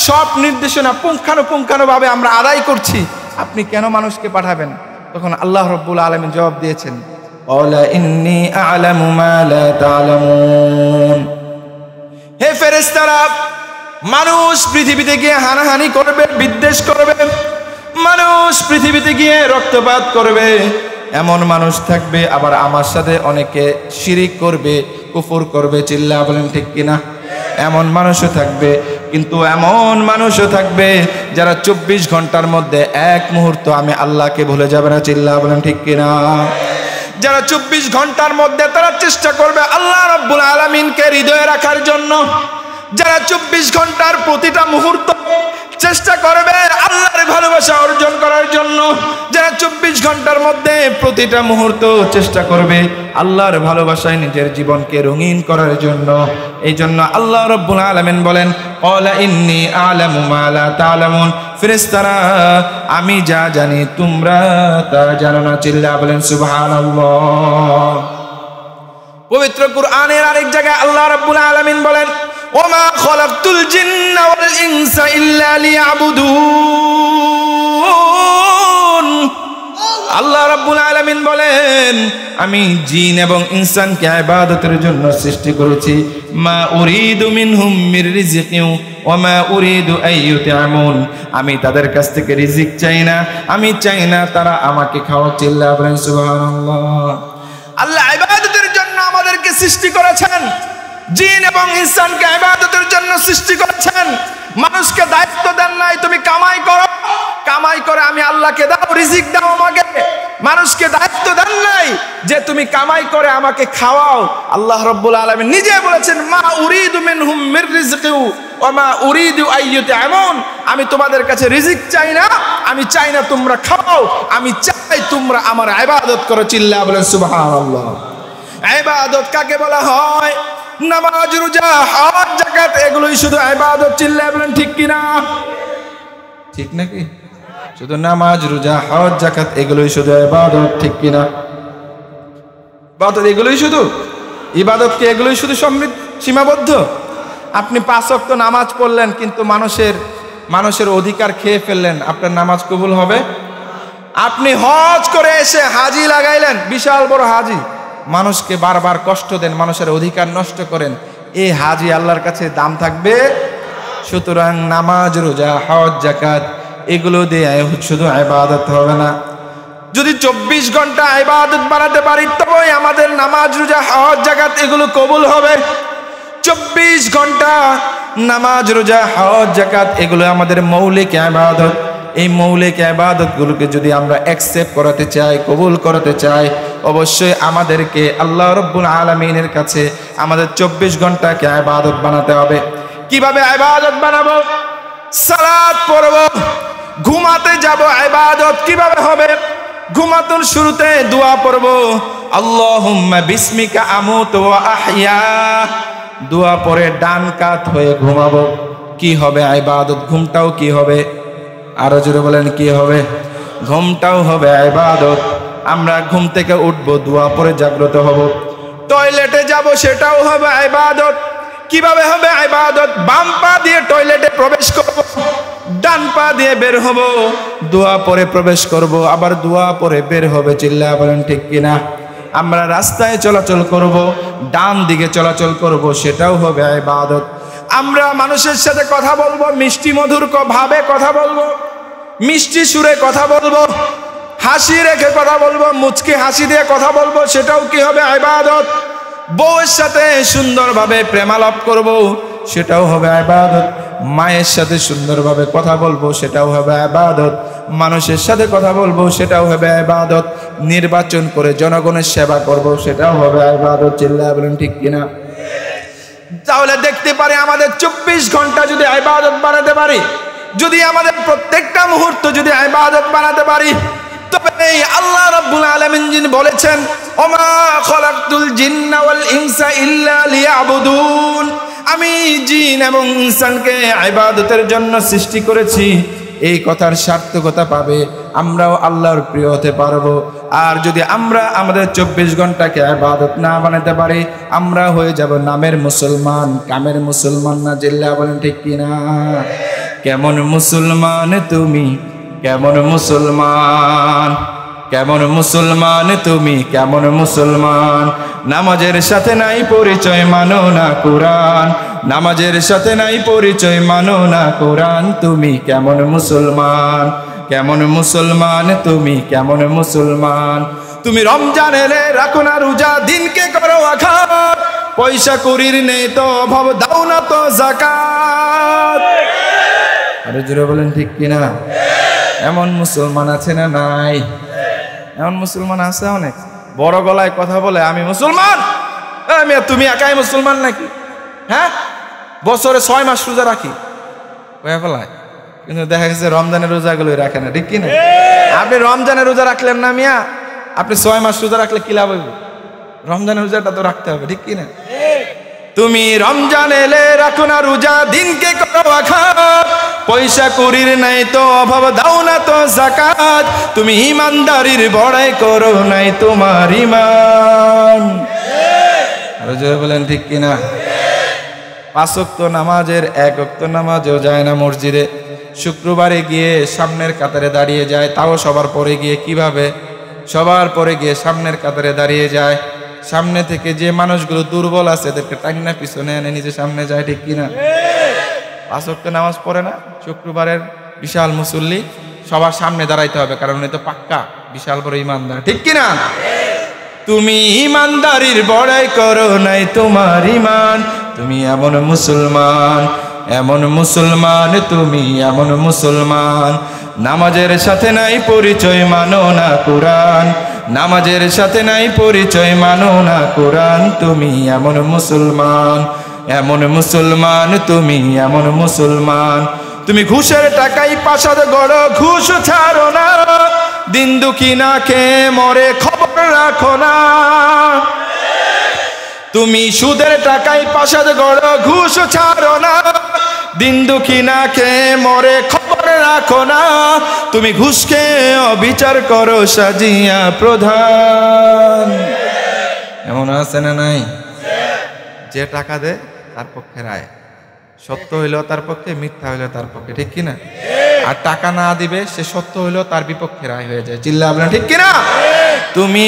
সব নির্দেশনা পুঙ্খানুপুঙ্খানুভাবে আমরা আদায় করছি, আপনি কেন মানুষকে পাঠাবেন? তখন আল্লাহ রাব্বুল আলামিন জবাব দিয়েছেন, ক্বালা ইন্নী আ'লামু মা লা তা'লামুন। হে ফেরেশতারা, মানুষ পৃথিবীতে গিয়ে হানাহানি করবে, বিদ্বেষ করবে, মানুষ পৃথিবীতে গিয়ে রক্তপাত করবে, এমন মানুষ থাকবে, আবার আমার সাথে অনেকে শিরিক করবে, কুফর করবে। চিল্লা বলেন ঠিক কিনা? এমন মানুষও থাকবে, কিন্তু এমন মানুষও থাকবে যারা 24 ঘন্টার মধ্যে এক মুহূর্ত আমি আল্লাহকে ভুলে যাবে না। চিল্লা বলেন ঠিক কিনা? যারা 24 ঘন্টার মধ্যে তারা চেষ্টা করবে আল্লাহ রাব্বুল আলামিনকে হৃদয়ে রাখার জন্য, যারা 24 ঘন্টার প্রতিটা মুহূর্ত চেষ্টা করবে আল্লাহর ভালোবাসা অর্জন করার জন্য, যারা 24 ঘন্টার মধ্যে প্রতিটা মুহূর্ত চেষ্টা করবে আল্লাহর ভালোবাসায় নিজের জীবনকে রঙিন করার জন্য। এই জন্য আল্লাহ রাব্বুল আলামিন বলেন, ক্বালা ইন্নী আ'লামু মা লা তা'লামুন, ফেরেশতারা আমি যা জানি তোমরা তা জানো না। চিল্লা বলেন সুবহানাল্লাহ। পবিত্র কুরআনের আরেক জায়গায় আল্লাহ রাব্বুল আলামিন বলেন, ওমা খলাকতুল জিন্না ওয়াল ইনসা ইল্লা লিয়াবুদুন। আল্লাহ রাব্বুল আলামিন বলেন, আমি জিন এবং ইনসানকে ইবাদতের জন্য সৃষ্টি করেছি। মা উরিদু মিনহুম মির রিজকিন ওয়া মা উরিদু আইয়ুতআমুন, আমি তাদের কাছ থেকে রিজিক চাই না, আমি চাই না তারা আমাকে খাওয়া। চিল্লা বলেন সুবহানাল্লাহ। আল্লাহ ইবাদতের জন্য আমাদেরকে সৃষ্টি করেছেন, জিন এবং ইনসানকে ইবাদতের জন্য সৃষ্টি করেছেন। মানুষকে দায়িত্ব দেন নাই তুমি কামাই করো, কামাই করে আমি আল্লাহকে দাও, রিজিক দাও আমাকে। মানুষকে দায়িত্ব দেন নাই যে তুমি কামাই করে আমাকে খাওয়াও। আল্লাহ রাব্বুল আলামিন নিজে বলেছেন, মা উরিদু মিনহুম মির রিজকিন ওয়া মা উরিদু আইয়ুতআমুন, আমি তোমাদের কাছে রিজিক চাই না, আমি চাই না তোমরা খাও, আমি চাই তোমরা আমার ইবাদত করো। চিল্লা বলেন সুবহানাল্লাহ। ইবাদত কাকে বলা হয়? নামাজ, রোজা, হজ, যাকাত, এগুলোই শুধু ইবাদত। চিল্লা বলেন ঠিক কিনা? ঠিক নাকি? শুধু নামাজ, রোজা, হজ, যাকাত এগুলোই শুধু ইবাদত, ঠিক কিনা? ইবাদত এগুলোই শুধু ইবাদত কি এগুলোই শুধু সীমাবদ্ধ? আপনি 5 ওয়াক্ত নামাজ পড়লেন কিন্তু মানুষের অধিকার খেয়ে ফেললেন, আপনার নামাজ কবুল হবে? আপনি হজ করে এসে হাজি লাগাইলেন, বিশাল বড় হাজি, মানুষকে বারবার কষ্ট দেন, মানুষের অধিকার নষ্ট করেন, এই হাজি আল্লাহর কাছে দাম থাকবে? সুতরাং নামাজ, রোজা, হজ, যাকাত এগুলো দিয়ে শুধু ইবাদত হবে না। যদি 24 ঘন্টা ইবাদত বানাতে পারি তবেই আমাদের নামাজ, রোজা, হজ, যাকাত এগুলো কবুল হবে। 24 ঘন্টা নামাজ, রোজা, হজ, যাকাত এগুলো আমাদের মৌলিক ইবাদত। এই মৌলিক ইবাদতগুলোকে যদি আমরা অ্যাকসেপ্ট করাতে চাই, কবুল করতে চাই, অবশ্যই আমাদেরকে আল্লাহ রাব্বুল আলামিনের কাছে আমাদের 24 ঘন্টাকে ইবাদত বানাতে হবে। কিভাবে ইবাদত বানাবো? সালাত পড়ব, ঘুমাতে যাব, ইবাদত কিভাবে হবে? ঘুমানোর শুরুতে দোয়া পড়ব, আল্লাহুম্মা বিসমিকা আমুতু ওয়া আহইয়া। দোয়া পড়ে ডান কাত হয়ে ঘুমাবো। কি হবে ইবাদত? ঘুমটাও কি হবে? আরো জোরে বলেন কি হবে? ঘুমটাও হবে ইবাদত। আমরা ঘুম থেকে উঠবো, দোয়া পড়ে জাগ্রত হব, টয়লেটে যাব, সেটাও হবে ইবাদত। কিভাবে হবে ইবাদত? বাম পা দিয়ে টয়লেটে প্রবেশ করব, ডান পা দিয়ে বের হব, দোয়া পড়ে প্রবেশ করব, আবার দোয়া পড়ে বের হবে। চিল্লা বলেন ঠিক কিনা? আমরা রাস্তায় চলাচল করব, ডান দিকে চলাচল করব, সেটাও হবে ইবাদত। আমরা মানুষের সাথে কথা বলবো, মিষ্টি মধুর ভাবে কথা বলবো, মিষ্টি সুরে কথা বলবো, হাসি রেখে কথা বলবো, মুচকি হাসি দিয়ে কথা বলবো, সেটাও কি হবে ইবাদত। বউয়ের সাথে সুন্দরভাবে প্রেমালাপ করব, সেটাও হবে ইবাদত। মায়ের সাথে সুন্দরভাবে কথা বলবো, সেটাও হবে ইবাদত। মানুষের সাথে কথা বলবো, সেটাও হবে ইবাদত। নির্বাচন করে জনগণের সেবা করব, সেটাও হবে ইবাদত। চিল্লায়া বলেন ঠিক কিনা? তাহলে দেখতে পারি আমাদের 24 ঘন্টা যদি ইবাদত বানাতে পারি, যদি আমাদের প্রত্যেকটা মুহূর্ত যদি ইবাদত বানাতে পারি, তবে এই আল্লাহ রাব্বুল আলামিন যিনি বলেছেন, ওমা খলাকতুল জিন্না ওয়াল ইনসা ইল্লা লিয়াবুদুন, আমি জিন এবং ইনসানকে ইবাদতের জন্য সৃষ্টি করেছি, এই কথার সার্থকতা পাবে, আমরাও আল্লাহর প্রিয় হতে পারবো। আর যদি আমরা আমাদের 24 ঘন্টাকে ইবাদত না বানাতে পারি, আমরা হয়ে যাব নামের মুসলমান, কামের মুসলমান না। জিল্লা বলেন ঠিক কিনা? কেমন মুসলমান তুমি, কেমন মুসলমান, কেমন মুসলমান তুমি, কেমন মুসলমান, নামাজের সাথে নাই পরিচয়, মানো না কোরআন, নামাজের সাথে নাই পরিচয়, মানো না কোরআন, তুমি কেমন মুসলমান, কেমন মুসলমান তুমি, কেমন মুসলমান। তুমি রমজান এলে রাখো না রোজা, দিনকে করো আঘাত, পয়সা করির নেই তো অভাব, দাও না তো যাকাত। আরে জোরে বলেন ঠিক কিনা? এমন মুসলমান আছে না নাই? এমন মুসলমান আছে অনেক, বড় গলায় কথা বলে আমি মুসলমান। তুমি একাই মুসলমান নাকি? হ্যাঁ, বছরে 6 মাস রোজা রাখি কয়ে ফেলায়, কিন্তু দেখা গেছে রমজানের রোজাগুলো রাখে না, ঠিক কিনা? আপনি রমজানের রোজা রাখলেন না মিয়া, আপনি 6 মাস রোজা রাখলে কি লাভ হইব? রমজানের রোজাটা তো রাখতে হবে, ঠিক কিনা? তুমি রমজান এলে রাখো না রোজা, দিনকে করো আঘাত, পয়সা করির নাই তো অভাব, দাও না তো যাকাত। তুমি ইমানদারির বড়াই করো নাই তোমার ইমান। আরো জোরে বলেন ঠিক কিনা? 5 ওয়াক্ত নামাজের 1 ওয়াক্ত নামাজও যায় না মসজিদে, শুক্রবারে গিয়ে সামনের কাতারে দাঁড়িয়ে যায়, তাও সবার পরে গিয়ে। কিভাবে? সবার পরে গিয়ে সামনের কাতারে দাঁড়িয়ে যায়, সামনে থেকে যে মানুষগুলো দুর্বল আছে এদেরকে টাইনা পিছনে এনে নিজে সামনে যায়, ঠিক কিনা? 5 ওয়াক্ত নামাজ পড়ে না, শুক্রবারের বিশাল মুসল্লি, সবার সামনে দাঁড়াইতে হবে, কারণ উনি তো পাক্কা বিশাল বড় ইমানদার, ঠিক কিনা? তুমি ইমানদারির বড়াই করো নাই তোমার ইমান। তুমি এমন মুসলমান, এমন মুসলমান, তুমি এমন মুসলমান, নামাজের সাথে নাই পরিচয়, মানো না কোরআন, নামাজের সাথে নাই পরিচয়, মানো না কোরআন। তুমি এমন মুসলমান, এমন মুসলমান, তুমি এমন মুসলমান। তুমি ঘুষের টাকাই প্রাসাদ গড়ো, ঘুষ ছাড়ো না, দিন দুঃখী না খেয়ে মরে খবর রাখো না। তুমি সুদের টাকাই প্রাসাদ গড়ো, ঘুষ ছাড়ো না, দিন দুঃখী না খেয়ে মরে খবর রাখো না। তুমি ঘুষ খেয়ে অবিচার করো সাজিয়া প্রধান। এমন আছে না নাই? যে টাকা দেয় তার পক্ষে রায়, সত্য হইলেও তার পক্ষে, মিথ্যা হইলেও তার পক্ষে, ঠিক কিনা? আর টাকা না দিবে সে সত্য হইলেও তার বিপক্ষে রায় হয়ে যায়। চিল্লা আপনার ঠিক কিনা? তুমি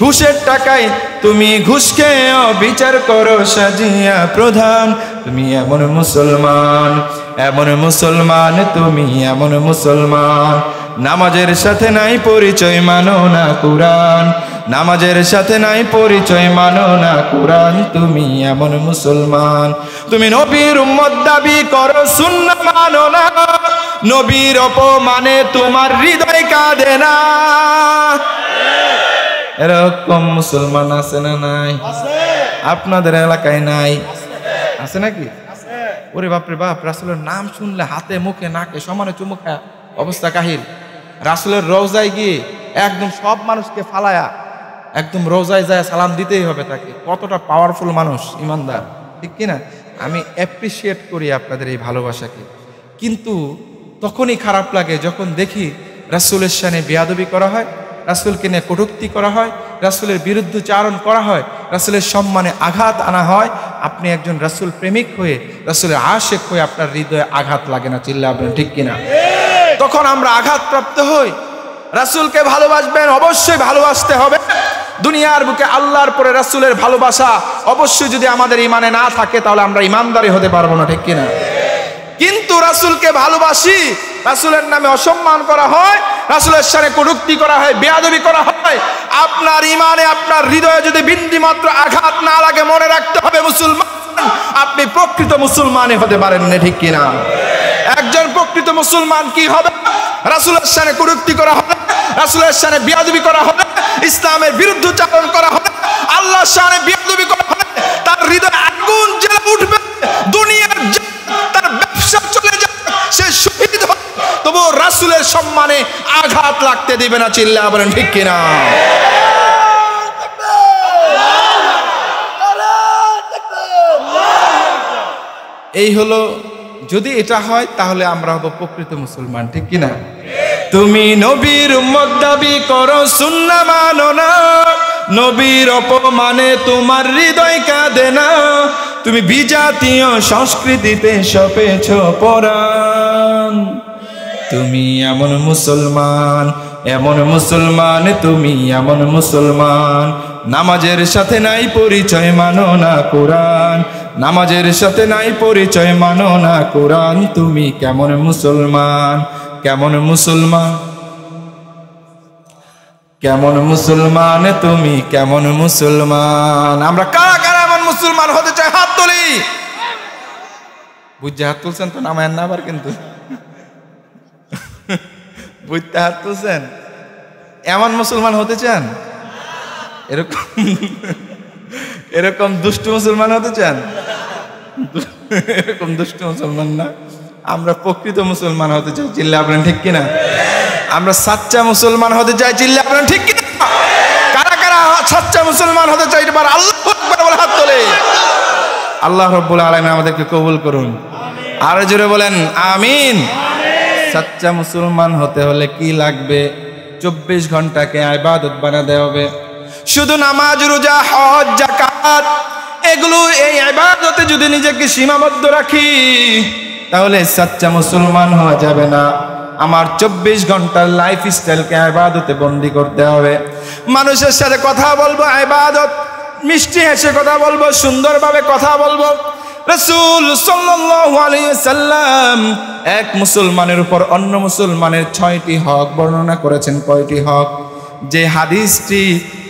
ঘুষের টাকায় তুমি ঘুষকে অবিচার করো সাজিয়া প্রধান। তুমি এমন মুসলমান, এমন মুসলমান, তুমি এমন মুসলমান, নামাজের সাথে নাই পরিচয়, মানো না কোরআন, নামাজের সাথে নাই পরিচয়, মানো না কোরআন। তুমি এমন মুসলমান। তুমি নবীর উম্মত দাবি করো, সুন্নাহ মানো না, নবীর অপমানে তোমার হৃদয় কাঁদে না। এরকম মুসলমান আছে না নাই? আপনাদের এলাকায় নাই? আছে নাকি? ওরে বাপরে বাপ, রাসূলের নাম শুনলে হাতে মুখে নাকে সমানে চুমু খায় অবস্থা কাহিল। রাসূলের রওজায় গিয়ে একদম সব মানুষকে ফালায়া একদম রওজায় যায় সালাম দিতেই হবে তাকে। কতটা পাওয়ারফুল মানুষ, ইমানদার, ঠিক কিনা? আমি অ্যাপ্রিসিয়েট করি আপনাদের এই ভালোবাসাকে, কিন্তু তখনই খারাপ লাগে যখন দেখি রাসূলের শানে বেয়াদবি করা হয়, রাসূলকে নিয়ে কটূক্তি করা হয়, রাসূলের বিরুদ্ধচারণ করা হয়, রাসূলের সম্মানে আঘাত আনা হয়। আপনি একজন রাসূল প্রেমিক হয়ে, রাসূলের আশিক হয়ে আপনার হৃদয়ে আঘাত লাগে না? চিল্লা আপনি ঠিক কিনা? তখন আমরা আঘাতপ্রাপ্ত হই। রাসূলকে ভালোবাসবেন, অবশ্যই ভালোবাসতে হবে। দুনিয়ার বুকে আল্লাহর পরে রাসূলের ভালোবাসা অবশ্যই যদি আমাদের ইমানে না থাকে তাহলে আমরা ইমানদারি হতে পারবো না, ঠিক কিনা? কিন্তু রাসূলকে ভালোবাসি, রাসূলের নামে অসম্মান করা হয়, রাসূলের শানে কটূক্তি করা হয়, বেয়াদবি করা হয়। আপনার ইমানে, আপনার হৃদয়ে যদি বিন্দু মাত্র আঘাত না লাগে, মনে রাখতে হবে মুসলমান আপনি প্রকৃত মুসলমানই হতে পারেন না, ঠিক কিনা? একজন প্রকৃত মুসলমান কি হবে? রাসূলের শানে কটূক্তি করা হবে, রাসূলের শানে বেয়াদবি করা হবে, ইসলামের বিরুদ্ধচারণ করা হবে, আল্লাহর শানে বেয়াদবি করা হবে, তার হৃদয়ে আগুন জ্বলে উঠবে। দুনিয়ার তার ব্যবসা চলে যাবে, সে শহীদ হবে, তবু রাসূলের সম্মানে আঘাত লাগতে দিবে না। চিল্লা বলেন ঠিক কিনা? এই হলো, যদি এটা হয় তাহলে আমরা হব প্রকৃত মুসলমান, ঠিক কিনা? তুমি নবীর উম্মত দাবি করো, সুন্নাহ মানো না, নবীর অপমানে তোমার হৃদয় কাঁদে না। তুমি বিজাতীয় সংস্কৃতিতে সপেছ পরাণ। তুমি এমন মুসলমান, এমন মুসলমান, তুমি এমন মুসলমান, নামাজের সাথে নাই পরিচয়, মানো না কোরআন, নামাজের সাথে নাই পরিচয়, মানো না কোরআন। তুমি কেমন মুসলমান, কেমন মুসলমান, কেমন মুসলমান, তুমি কেমন মুসলমান? আমরা কারা কারা এমন মুসলমান হতে চায়? হাত তুলি। বুঝতে হাত তুলছেন তো, নামায়েন না আবার কিন্তু। বুঝতে হাত তুলছেন? এমন মুসলমান হতে চান? এরকম এরকম দুষ্ট মুসলমান হতে চান? এরকম দুষ্ট মুসলমান না, আমরা প্রকৃত মুসলমান হতে চাই। চিল্লা আপনার ঠিক কিনা? আমরা সাচ্চা মুসলমান হতে চাই। চিল্লা আপনার ঠিক কিনা? কারা কারা সাচ্চা মুসলমান হতে চাই এবার আল্লাহু আকবার বলে হাত তোলে। আল্লাহ রাব্বুল আলামিন আমাদেরকে কবুল করুন। আর জোরে বলেন আমিন। সাচ্চা মুসলমান হতে হলে কি লাগবে? 24 ঘন্টাকে ইবাদত বানাতে হবে। শুধু নামাজ, রোজা, হজ, যাকাত এগুলো, এই ইবাদতে যদি নিজেকে সীমাবদ্ধ রাখি তাহলে সাচ্চা মুসলমান হওয়া যাবে না। আমার 24 ঘন্টার লাইফ স্টাইলকে ইবাদতে বন্দি করতে হবে। মানুষের সাথে কথা বলবো ইবাদত, মিষ্টি হেসে কথা বলবো, সুন্দরভাবে কথা বলবো। রাসূল সাল্লাল্লাহু আলাইহি ওয়াসাল্লাম এক মুসলমানের উপর অন্য মুসলমানের 6টি হক বর্ণনা করেছেন। কয়টি হক? যে হাদিসটি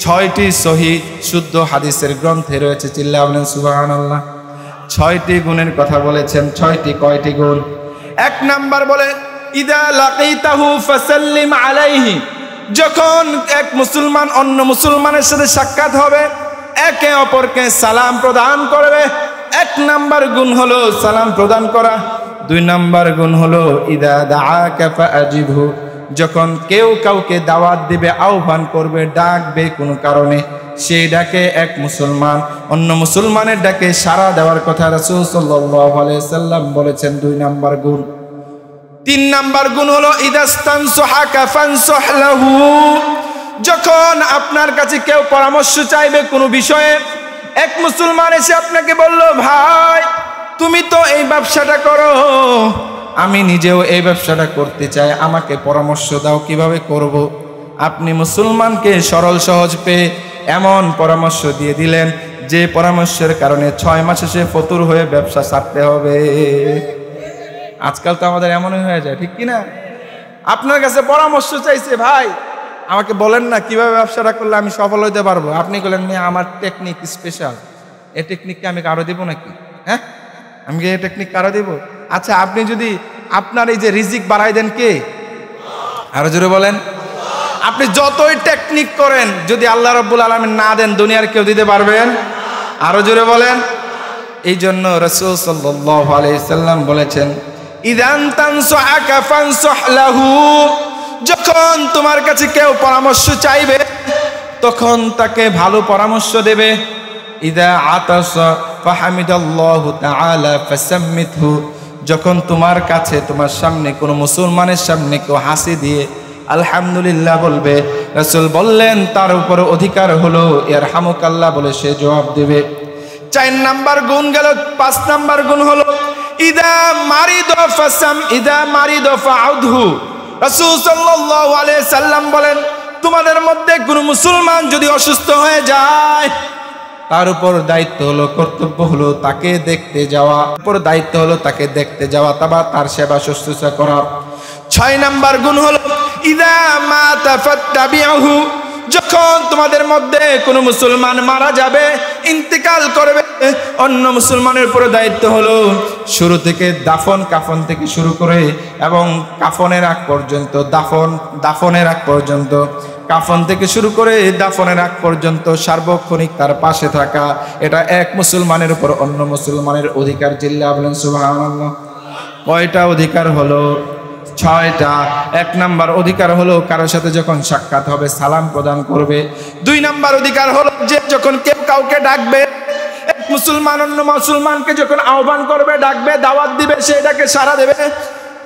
6টি সহিহ শুদ্ধ হাদিসের গ্রন্থে রয়েছে। চিল্লা বলেন সুবহানাল্লাহ। 6টি গুণের কথা বলেছেন। 6টি কয়টি গুণ? 1 নাম্বার বলে ইদা লাকিতাহু ফাসাল্লিম আলাইহি। যখন এক মুসলমান অন্য মুসলমানের সাথে সাক্ষাৎ হবে, একে অপরকে সালাম প্রদান করবে। 1 নাম্বার গুণ হলো সালাম প্রদান করা। 2 নাম্বার গুণ হলো ইদা দাআকা ফাআজিবহু। যখন কেউ কাউকে দাওয়াত দিবে, আহ্বান করবে, ডাকবে কোনো কারণে, সেই ডাকে এক মুসলমান অন্য মুসলমানের ডাকে সাড়া দেওয়ার কথা রাসূল সাল্লাল্লাহু আলাইহি সাল্লাম বলেছেন। 2 নাম্বার গুণ। 3 নাম্বার গুণ হলো ইদাস্তানসাহাকা ফানসাহ লাহু। যখন আপনার কাছে কেউ পরামর্শ চাইবে কোনো বিষয়ে, এক মুসলমান এসে আপনাকে বলল, ভাই তুমি তো এই ব্যবসাটা করো, আমি নিজেও এই ব্যবসাটা করতে চাই, আমাকে পরামর্শ দাও কিভাবে করব। আপনি মুসলমানকে সরল সহজ পেয়ে এমন পরামর্শ দিয়ে দিলেন যে পরামর্শের কারণে 6 মাসে সে ফতুর হয়ে ব্যবসা ছাড়তে হবে। আজকাল তো আমাদের এমনই হয়ে যায়, ঠিক কিনা? আপনার কাছে পরামর্শ চাইছে, ভাই আমাকে বলেন না কিভাবে ব্যবসাটা করলে আমি সফল হতে পারবো। আপনি বলেন, মেয়ে আমার টেকনিক স্পেশাল, এই টেকনিককে আমি কারো দিব নাকি? হ্যাঁ, আমি কি এই টেকনিক কারো দিব? আচ্ছা, আপনি যদি আপনার এই যে রিজিক বাড়াই দেন কে? আরো জোরে বলেন। আপনি যতই টেকনিক করেন, যদি আল্লাহ রাব্বুল আলামিন না দেন, দুনিয়ার কেউ দিতে পারবেন? আরো জোরে বলেন। এই জন্য রাসূল সাল্লাল্লাহু আলাইহি সাল্লাম বলেছেন, ইদান তানসাহাকা ফানসাহ লাহু। যখন তোমার কাছে কেউ পরামর্শ চাইবে তখন তাকে ভালো পরামর্শ দেবে। ইদা আতাসা ফাহামিদাল্লাহু তাআলা ফাসাম্মিতহু। যখন তোমার কাছে, তোমার সামনে কোনো মুসলমানের সামনে কেউ হাসি দিয়ে আলহামদুলিল্লাহ বলবে, রাসূল বললেন তার উপর অধিকার হলো ইয়ারহামুকাল্লাহ বলে সে জবাব দেবে। 4 নাম্বার গুণ গেল। 5 নাম্বার গুণ হলো ইদা মারিদ ফাউদহু। রাসূল সাল্লাল্লাহু আলাইহি সাল্লাম বলেন, তোমাদের মধ্যে কোনো মুসলমান যদি অসুস্থ হয়ে যায়, তার উপর দায়িত্ব হলো, কর্তব্য হলো তাকে দেখতে যাওয়া। উপর দায়িত্ব হলো তাকে দেখতে যাওয়া, তার সেবা শুশ্রূষা করা। 6 নাম্বার গুণ হলো ইদা মাতা ফাত্তাবিহু। যখন তোমাদের মধ্যে কোনো মুসলমান মারা যাবে, ইন্তেকাল করবে, অন্য মুসলমানের উপর দায়িত্ব হলো শুরু থেকে কাফন থেকে শুরু করে এবং কাফনের আগ পর্যন্ত, দাফনের আগ পর্যন্ত, কাফন থেকে শুরু করে দাফনের আগ পর্যন্ত সার্বক্ষণিক তার পাশে থাকা। এটা এক মুসলমানের উপর অন্য মুসলমানের অধিকার। জিল্লা বলেন সুবহানাল্লাহ। কয়টা অধিকার হলো? 6টা। 1 নাম্বার অধিকার হলো কারোর সাথে যখন সাক্ষাৎ হবে সালাম প্রদান করবে। 2 নাম্বার অধিকার হলো যে যখন কেউ কাউকে ডাকবে, এক মুসলমান অন্য মুসলমানকে যখন আহ্বান করবে, ডাকবে, দাওয়াত দিবে, সেটাকে সাড়া দেবে।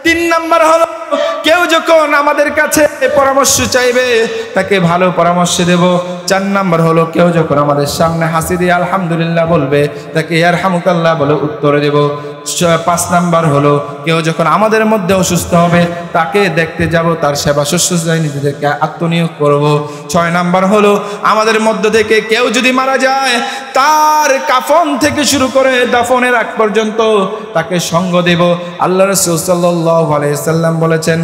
3 নাম্বার হলো কেউ যখন আমাদের কাছে পরামর্শ চাইবে তাকে ভালো পরামর্শ দেব। 4 নাম্বার হলো কেউ যখন আমাদের সামনে হাসি দিয়ে আলহামদুলিল্লাহ বলবে তাকে ইয়ারহামুকাল্লাহ বলে উত্তর দেব। 5 নাম্বার হলো কেউ যখন আমাদের মধ্যে অসুস্থ হবে তাকে দেখতে যাব, তার সেবা শুশ্রূষায় নিজেদেরকে আত্মনিয়োগ করব। 6 নাম্বার হলো আমাদের মধ্য থেকে কেউ যদি মারা যায়, তার কাফন থেকে শুরু করে দাফনের আগ পর্যন্ত তাকে সঙ্গ দেব। আল্লাহ রাসূল সাল্লাল্লাহু আলাইহি সাল্লাম বলেছেন,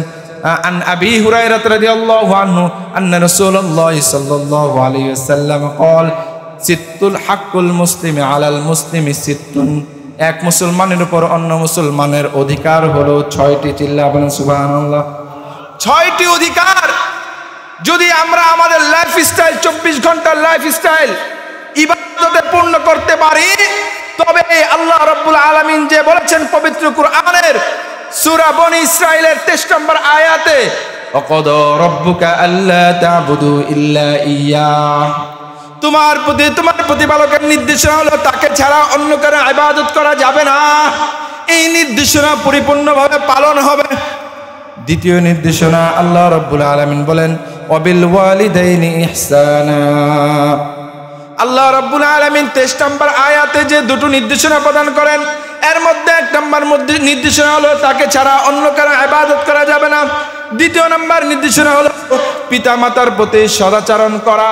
আন আবি হুরায়রা রাদিয়াল্লাহু আনহু আন্না রাসূলুল্লাহ সাল্লাল্লাহু আলাইহি ওয়াসাল্লাম قال সিত্তুল হাক্কুল মুসলিমি আলাল মুসলিমি সিত্তুন, এক মুসলমানের উপর অন্য মুসলমানের অধিকার হলো 6টি। চিল্লা বলেন সুবহানাল্লাহ। 6টি অধিকার যদি আমরা আমাদের লাইফস্টাইল 24 ঘন্টার লাইফস্টাইল ইবাদতে পূর্ণ করতে পারি, তবে আল্লাহ রাব্বুল আলামিন যে বলেছেন পবিত্র কুরআনের সূরা বনি ইসরাঈলের 23 নম্বর আয়াতে, ওয়াকাদা রাব্বুকা আল্লা তা'বুদু ইল্লা ইয়্যাহ, তোমার প্রতিপালকের নির্দেশনা হলো তাকে ছাড়া অন্য কারো ইবাদত করা যাবে না। এই নির্দেশনা পরিপূর্ণভাবে পালন হবে। দ্বিতীয় নির্দেশনা আল্লাহ রাব্বুল আলামিন বলেন ওয়াবিল ওয়ালিদাইনি ইহসানা। আল্লাহ রাব্বুল আলামিন 23 নম্বর আয়াতে যে দুটো নির্দেশনা প্রদান করেন, এর মধ্যে 1 নম্বর নির্দেশনা হলো তাকে ছাড়া অন্য কারো ইবাদত করা যাবে না। দ্বিতীয় নম্বর নির্দেশনা হলো পিতামাতার প্রতি সদাচরণ করা।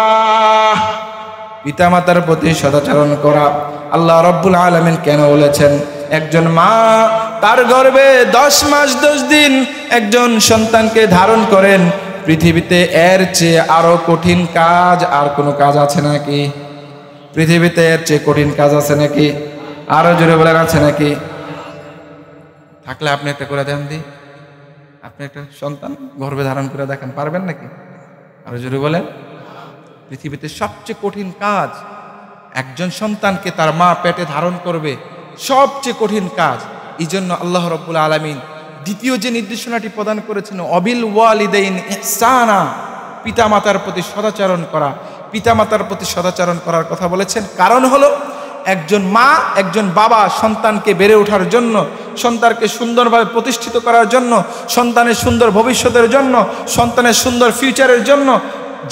পিতামাতার প্রতি সদাচরণ করা। আল্লাহ রাব্বুল আলামিন কেন বলেছেন? একজন মা তার গর্ভে 10 মাস 10 দিন একজন সন্তানকে ধারণ করেন। পৃথিবীতে এর চেয়ে আরো কঠিন কাজ আর কোনো কাজ আছে নাকি? পৃথিবীতে এর চেয়ে কঠিন কাজ আছে নাকি? আরো জোরে বলেন, আছে নাকি? থাকলে আপনি একটা করে দেন দি, আপনি একটা সন্তান গর্ভে ধারণ করে দেখেন, পারবেন নাকি? আরো জোরে বলেন। পৃথিবীতে সবচেয়ে কঠিন কাজ একজন সন্তানকে তার মা পেটে ধারণ করবে, সবচেয়ে কঠিন কাজ। এই জন্য আল্লাহ রাব্বুল আলামিন দ্বিতীয় যে নির্দেশনাটি প্রদান করেছেন অবিল ওয়ালিদাইন ইহসানা, পিতামাতার প্রতি সদাচরণ করা। পিতামাতার প্রতি সদাচরণ করার কথা বলেছেন, কারণ হলো একজন মা একজন বাবা সন্তানকে বেড়ে ওঠার জন্য, সন্তানকে সুন্দরভাবে প্রতিষ্ঠিত করার জন্য, সন্তানের সুন্দর ভবিষ্যতের জন্য, সন্তানের সুন্দর ফিউচারের জন্য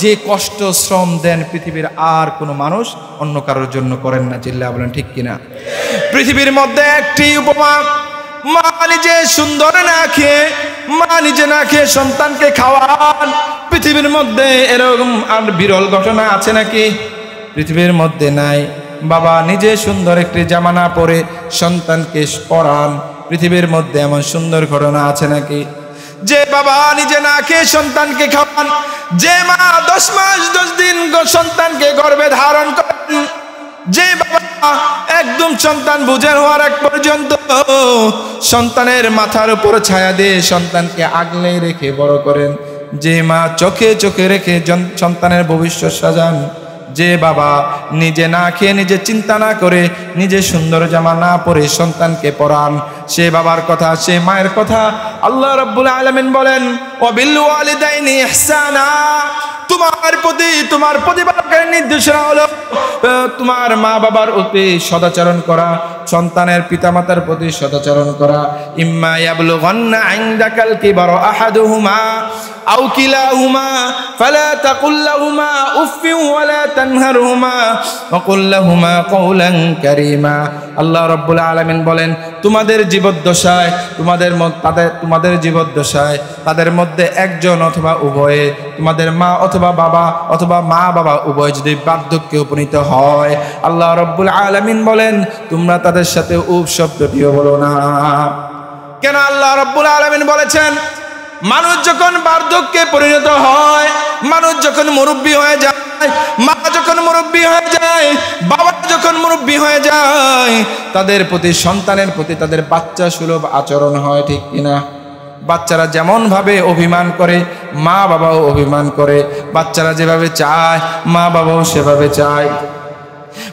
যে কষ্ট শ্রম দেন পৃথিবীর আর কোনো মানুষ অন্য কারোর জন্য করেন না। চিল্লা বলেন ঠিক কিনা? পৃথিবীর মধ্যে একটি উপমা, মা নিজে সুন্দর না খেয়ে, মা নিজে না খেয়ে সন্তানকে খাওয়ান। পৃথিবীর মধ্যে এরকম আর বিরল ঘটনা আছে নাকি? পৃথিবীর মধ্যে নাই। বাবা নিজে সুন্দর একটি জামা না পরে সন্তানকে পরান। পৃথিবীর মধ্যে এমন সুন্দর ঘটনা আছে নাকি? যে বাবা নিজে না খেয়ে সন্তানকে খাওয়ান, যে মা 10 মাস 10 দিন সন্তানকে গর্ভে ধারণ করেন, যে বাবা একদম সন্তান বুঝে হওয়ার এক পর্যন্ত সন্তানের মাথার উপর ছায়া দিয়ে সন্তানকে আগলে রেখে বড় করেন, যে মা চোখে চোখে রেখে সন্তানের ভবিষ্যৎ সাজান, যে বাবা নিজে না খেয়ে নিজে চিন্তা না করে নিজে সুন্দর জামা না পরে সন্তানকে পরান, সে বাবার কথা, সে মায়ের কথা আল্লাহ রাব্বুল আলামিন বলেন ওয়াবিল ওয়ালিদাইনি ইহসানা। তোমার প্রতি তোমার প্রতিপালকের নির্দেশনা হলো তোমার মা বাবার প্রতি সদাচরণ করা, সন্তানের পিতামাতার প্রতি সদাচরণ করা। ইম্মা ইয়াবলুগান্না ইনদাকাল কিবারা আহাদুহুমা আও কিলাহুমা ফালা তাকুল লাহুমা উফফিন ওয়ালা তানহারহুমা ওয়া কুল লাহুমা কওলান কারীমা। আল্লাহ রাব্বুল আলামিন বলেন তোমাদের জীবদ্দশায় তোমাদের জীবদ্দশায় তাদের মধ্যে একজন অথবা উভয়ে, তোমাদের মা অথবা বাবা অথবা মা বাবা উভয় যদি বার্ধক্যে উপনীত হয়, আল্লাহ রাব্বুল আলামিন বলেন তোমরা তাদের সাথে উফ শব্দটিও বলো না। কেন আল্লাহ রাব্বুল আলামিন বলেছেন? মানুষ যখন বার্ধক্যে পরিণত হয়, মানুষ যখন মুরব্বী হয়ে যায়, মা যখন মুরব্বী হয়ে যায়, বাবা যখন মুরব্বী হয়ে যায়, তাদের প্রতি সন্তানের প্রতি তাদের বাচ্চা সুলভ আচরণ হয়, ঠিক কিনা? বাচ্চারা যেমন ভাবে অভিমান করে মা বাবাও অভিমান করে, বাচ্চারা যেভাবে চায় মা বাবাও সেভাবে চায়,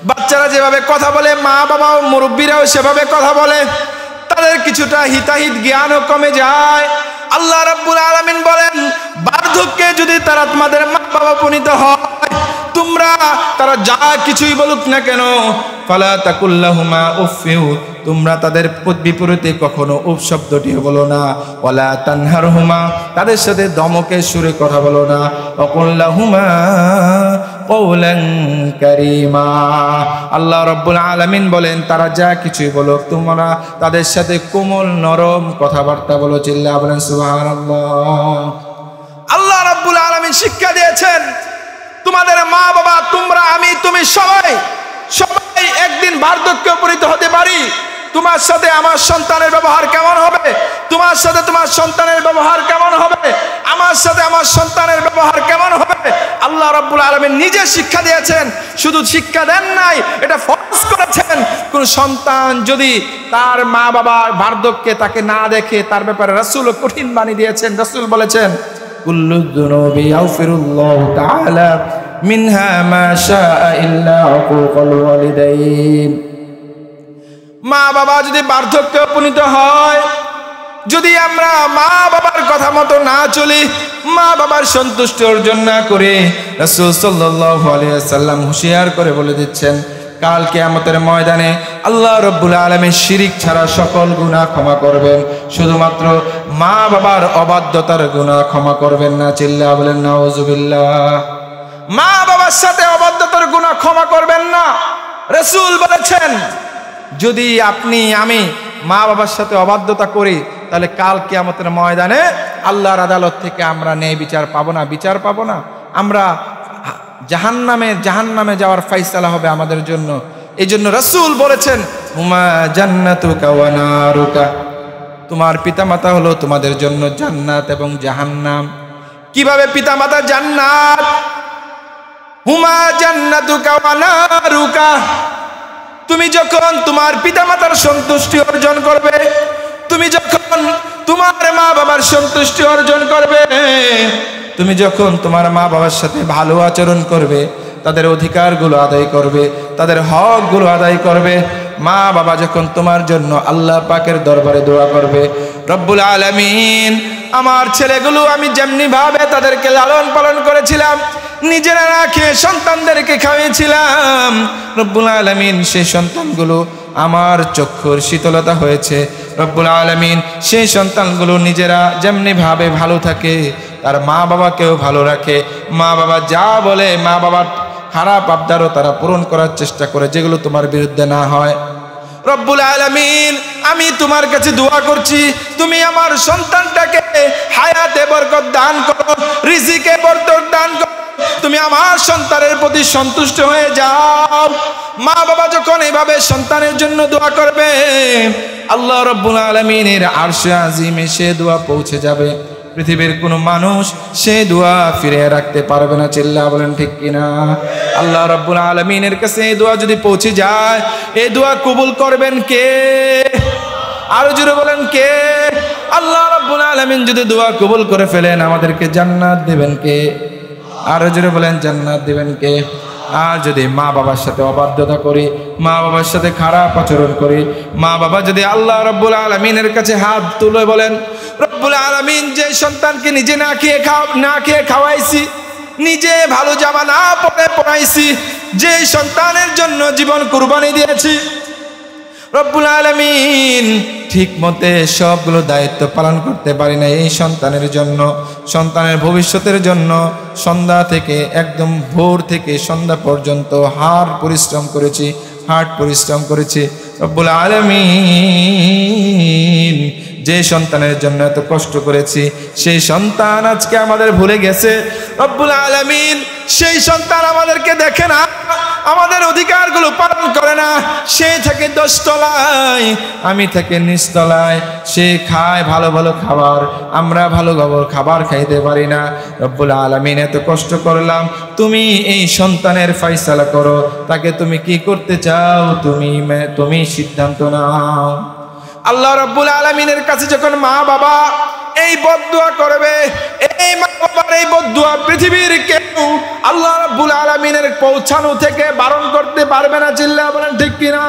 বাচ্চারা যেভাবে কথা বলে মা বাবাও মুরব্বীরাও সেভাবে কথা বলে, তাদের কিছুটা হিতাহিত জ্ঞানও কমে যায়। আল্লাহ রাব্বুল আলামিন বলেন বার্ধক্যে যদি তারা তোমাদের মা বাবা উপনীত হয়, তোমরা তারা যা কিছুই বলুক না কেন, ফালা তাকুল লাহুমা উফফিউ, তোমরা তাদের বিপরীতে কখনো উফ শব্দটিও বলো না, ওয়ালা তানহারহুমা, তাদের সাথে ধমকের সুরে কথা বলো না, ওয়া কুল লাহুমা কওলান কারীমা। আল্লাহ রাব্বুল আলামিন বলেন তারা যা কিছুই বলুক তোমরা তাদের সাথে কোমল নরম কথাবার্তা বলো। চিল্লা বলেন সুবহানাল্লাহ। আল্লাহ রাব্বুল আলামিন শিক্ষা দিয়েছেন তোমাদের মা বাবা, তোমরা, আমি, তুমি সবাই একদিন বার্ধক্যে উপনীত হতে পারি। তোমার সাথে আমার সন্তানের ব্যবহার কেমন হবে? তোমার সাথে তোমার সন্তানের ব্যবহার কেমন হবে? আমার সাথে আমার সন্তানের ব্যবহার কেমন হবে? আল্লাহ রাব্বুল আলামিন নিজে শিক্ষা দিয়েছেন, শুধু শিক্ষা দেন নাই, এটা ফরজ করেছেন। কোন সন্তান যদি তার মা বাবার বার্ধক্যে তাকে না দেখে, তার ব্যাপারে রাসূল কঠিন বাণী দিয়েছেন। রাসূল বলেছেন, কুল্লু যুনুবি ইয়াগফিরুল্লাহু তাআলা মিনহা মা শাআ ইল্লা উকুকুল ওয়ালিদাইন। মা বাবা যদি বার্ধক্যে উপনীত হয়, যদি আমরা মা বাবার কথা মতো না চলি, মা বাবার সন্তুষ্টি অর্জন না করে, রাসূল সাল্লাল্লাহু আলাইহি ওয়াসাল্লাম হুঁশিয়ার করে বলে দিচ্ছেন, কাল কিয়ামতের ময়দানে আল্লাহ রাব্বুল আলামিন শিরিক ছাড়া সকল গুনাহ ক্ষমা করবেন, শুধুমাত্র মা বাবার অবাধ্যতার গুনাহ ক্ষমা করবেন না। চিল্লা বলেন নাউজুবিল্লাহ। মা বাবার সাথে অবাধ্যতার গুনাহ ক্ষমা করবেন না। রাসূল বলেছেন, যদি আপনি আমি মা বাবার সাথে অবাধ্যতা করি, তাহলে কাল কিয়ামতের ময়দানে আল্লাহর আদালত থেকে আমরা ন্যায় বিচার পাবো না, বিচার পাবো না। আমরা জাহান্নামে যাওয়ার ফায়সালা হবে আমাদের জন্য। এই জন্য রাসূল বলেছেন, হুমা জান্নাতুকা ওয়া নারুকা, তোমার পিতামাতা হলো তোমাদের জন্য জান্নাত এবং জাহান্নাম। কিভাবে পিতামাতা জান্নাত? হুমা জান্নাতুকা ওয়া নারুকা, তুমি যখন তোমার পিতামাতার সন্তুষ্টি অর্জন করবে, তুমি যখন তোমার মা বাবার সন্তুষ্টি অর্জন করবে, তুমি যখন তোমার মা বাবার সাথে ভালো আচরণ করবে, তাদের অধিকারগুলো আদায় করবে, তাদের হকগুলো আদায় করবে, মা বাবা যখন তোমার জন্য আল্লাহ পাকের দরবারে দোয়া করবে, রব্বুল আলামিন আমার ছেলেগুলো আমি যেমনি ভাবে তাদেরকে লালন পালন করেছিলাম, নিজেরা না খেয়ে সন্তানদেরকে খাওয়িয়েছিলাম, রব্বুল আলামিন সেই সন্তানগুলো আমার চক্ষুর শীতলতা হয়েছে। রব্বুল আলামিন সেই সন্তানগুলো নিজেরা যেমনি ভাবে ভালো থাকে, তার মা বাবাকেও ভালো রাখে। মা বাবা যা বলে, মা বাবার খারাপ আবদারও তারা পূরণ করার চেষ্টা করে, যেগুলো তোমার বিরুদ্ধে না হয়। রব্বুল আলামিন আমি তোমার কাছে দোয়া করছি, তুমি আমার সন্তানটাকে হায়াতে বরকত দান করো, রিজিকে বরকত দান করো, তুমি আমার সন্তানের প্রতি সন্তুষ্ট হয়ে যাও। মা বাবা যখন এভাবে সন্তানের জন্য দোয়া করবে, আল্লাহ রাব্বুল আলামিনের আরশে আজিমে সে দোয়া পৌঁছে যাবে। পৃথিবীর কোনো মানুষ সে দোয়া ফিরিয়ে রাখতে পারবে না। চিল্লা বলেন ঠিক কিনা? আল্লাহ রাব্বুল আলামিনের কাছে এই দোয়া যদি পৌঁছে যায়, এই দোয়া কবুল করবেন কে? আরো জোরে বলেন কে? আল্লাহ রাব্বুল আলামিন যদি দোয়া কবুল করে ফেলেন, আমাদেরকে জান্নাত দেবেন কে? আরো জোরে বলেন জান্নাত দেবেন কে? আর যদি মা বাবার সাথে অবাধ্যতা করি, মা বাবার সাথে খারাপ আচরণ করি, মা বাবা যদি আল্লাহ রাব্বুল আলামিনের কাছে হাত তুলে বলেন, রব্বুল আলামিন যে সন্তানকে নিজে না খেয়ে খাওয়াইছি, নিজে ভালো জামা না পরে পরাইছি, যে সন্তানের জন্য জীবন কুরবানি দিয়েছি, রব্বুল আলামিন ঠিক মতে সবগুলো দায়িত্ব পালন করতে পারি না, এই সন্তানের জন্য, সন্তানের ভবিষ্যতের জন্য সন্ধ্যা থেকে একদম ভোর থেকে সন্ধ্যা পর্যন্ত হাড় পরিশ্রম করেছি। রব্বুল আলামিন যে সন্তানের জন্য এত কষ্ট করেছি, সেই সন্তান আজকে আমাদের ভুলে গেছে। রব্বুল আলামিন সেই সন্তান আমাদেরকে দেখে না, আমাদের অধিকারগুলো পালন করে না, সে থাকে 10 তলায়, আমি থেকে নিচতলায়, সে খায় ভালো ভালো খাবার, আমরা ভালো খাবার খাইতে পারি না। রব্বুল আলামিন এত কষ্ট করলাম, তুমি এই সন্তানের ফয়সালা করো, তাকে তুমি কি করতে চাও, তুমি সিদ্ধান্ত নাও। আল্লাহ রাব্বুল আলামিনের কাছে যখন মা বাবা এই বদদুয়া করবে, এই মা বাবার এই বদদুয়া পৃথিবীর কেউ আল্লাহ রাব্বুল আলামিনের পৌঁছানো থেকে বারণ করতে পারবে না। চিল্লা বলেন ঠিক কিনা?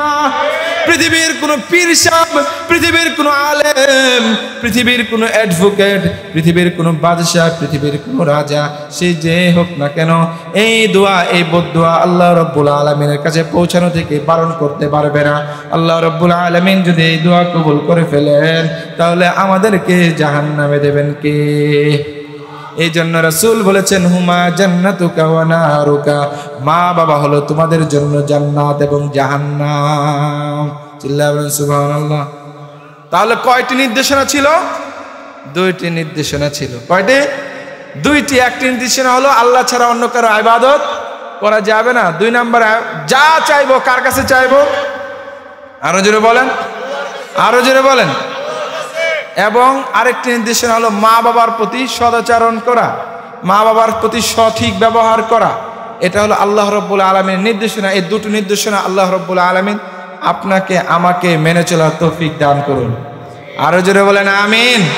পৃথিবীর কোনো পীর সাহেব, পৃথিবীর কোনো আলেম, পৃথিবীর কোনো অ্যাডভোকেট, পৃথিবীর কোনো বাদশাহ, পৃথিবীর কোনো রাজা, সে যে হোক না কেন, এই দোয়া, এই বদদুয়া আল্লাহ রাব্বুল আলামিনের কাছে পৌঁছানো থেকে বারণ করতে পারবে না। আল্লাহ রাব্বুল আলামিন যদি এই দোয়া কবুল করে ফেলেন, তাহলে আমাদেরকে জাহান্নামে দেবেন কে? এই জন্য রাসূল বলেছেন, হুমা জান্নাতুকা ওয়া নারুকা, মা বাবা হলো তোমাদের জন্য জান্নাত এবং জাহান্নাম। চিল্লায়া বলেন সুবহানাল্লাহ। তাহলে কয়টি নির্দেশনা ছিল? 2টি নির্দেশনা ছিল। কয়টি? 2টি। একটি নির্দেশনা হলো আল্লাহ ছাড়া অন্য কারো ইবাদত করা যাবে না। 2 নাম্বার, যা চাইবো কার কাছে চাইবো? আরো জোরে বলেন। আরো জোরে বলেন। এবং আরেকটি নির্দেশনা হলো মা বাবার প্রতি সদাচরণ করা, মা বাবার প্রতি সঠিক ব্যবহার করা। এটা হলো আল্লাহ রাব্বুল আলামিনের নির্দেশনা। এই দুটো নির্দেশনা আল্লাহ রাব্বুল আলামিন আপনাকে আমাকে মেনে চলার তৌফিক দান করুন। আরো জোরে বলেন আমিন।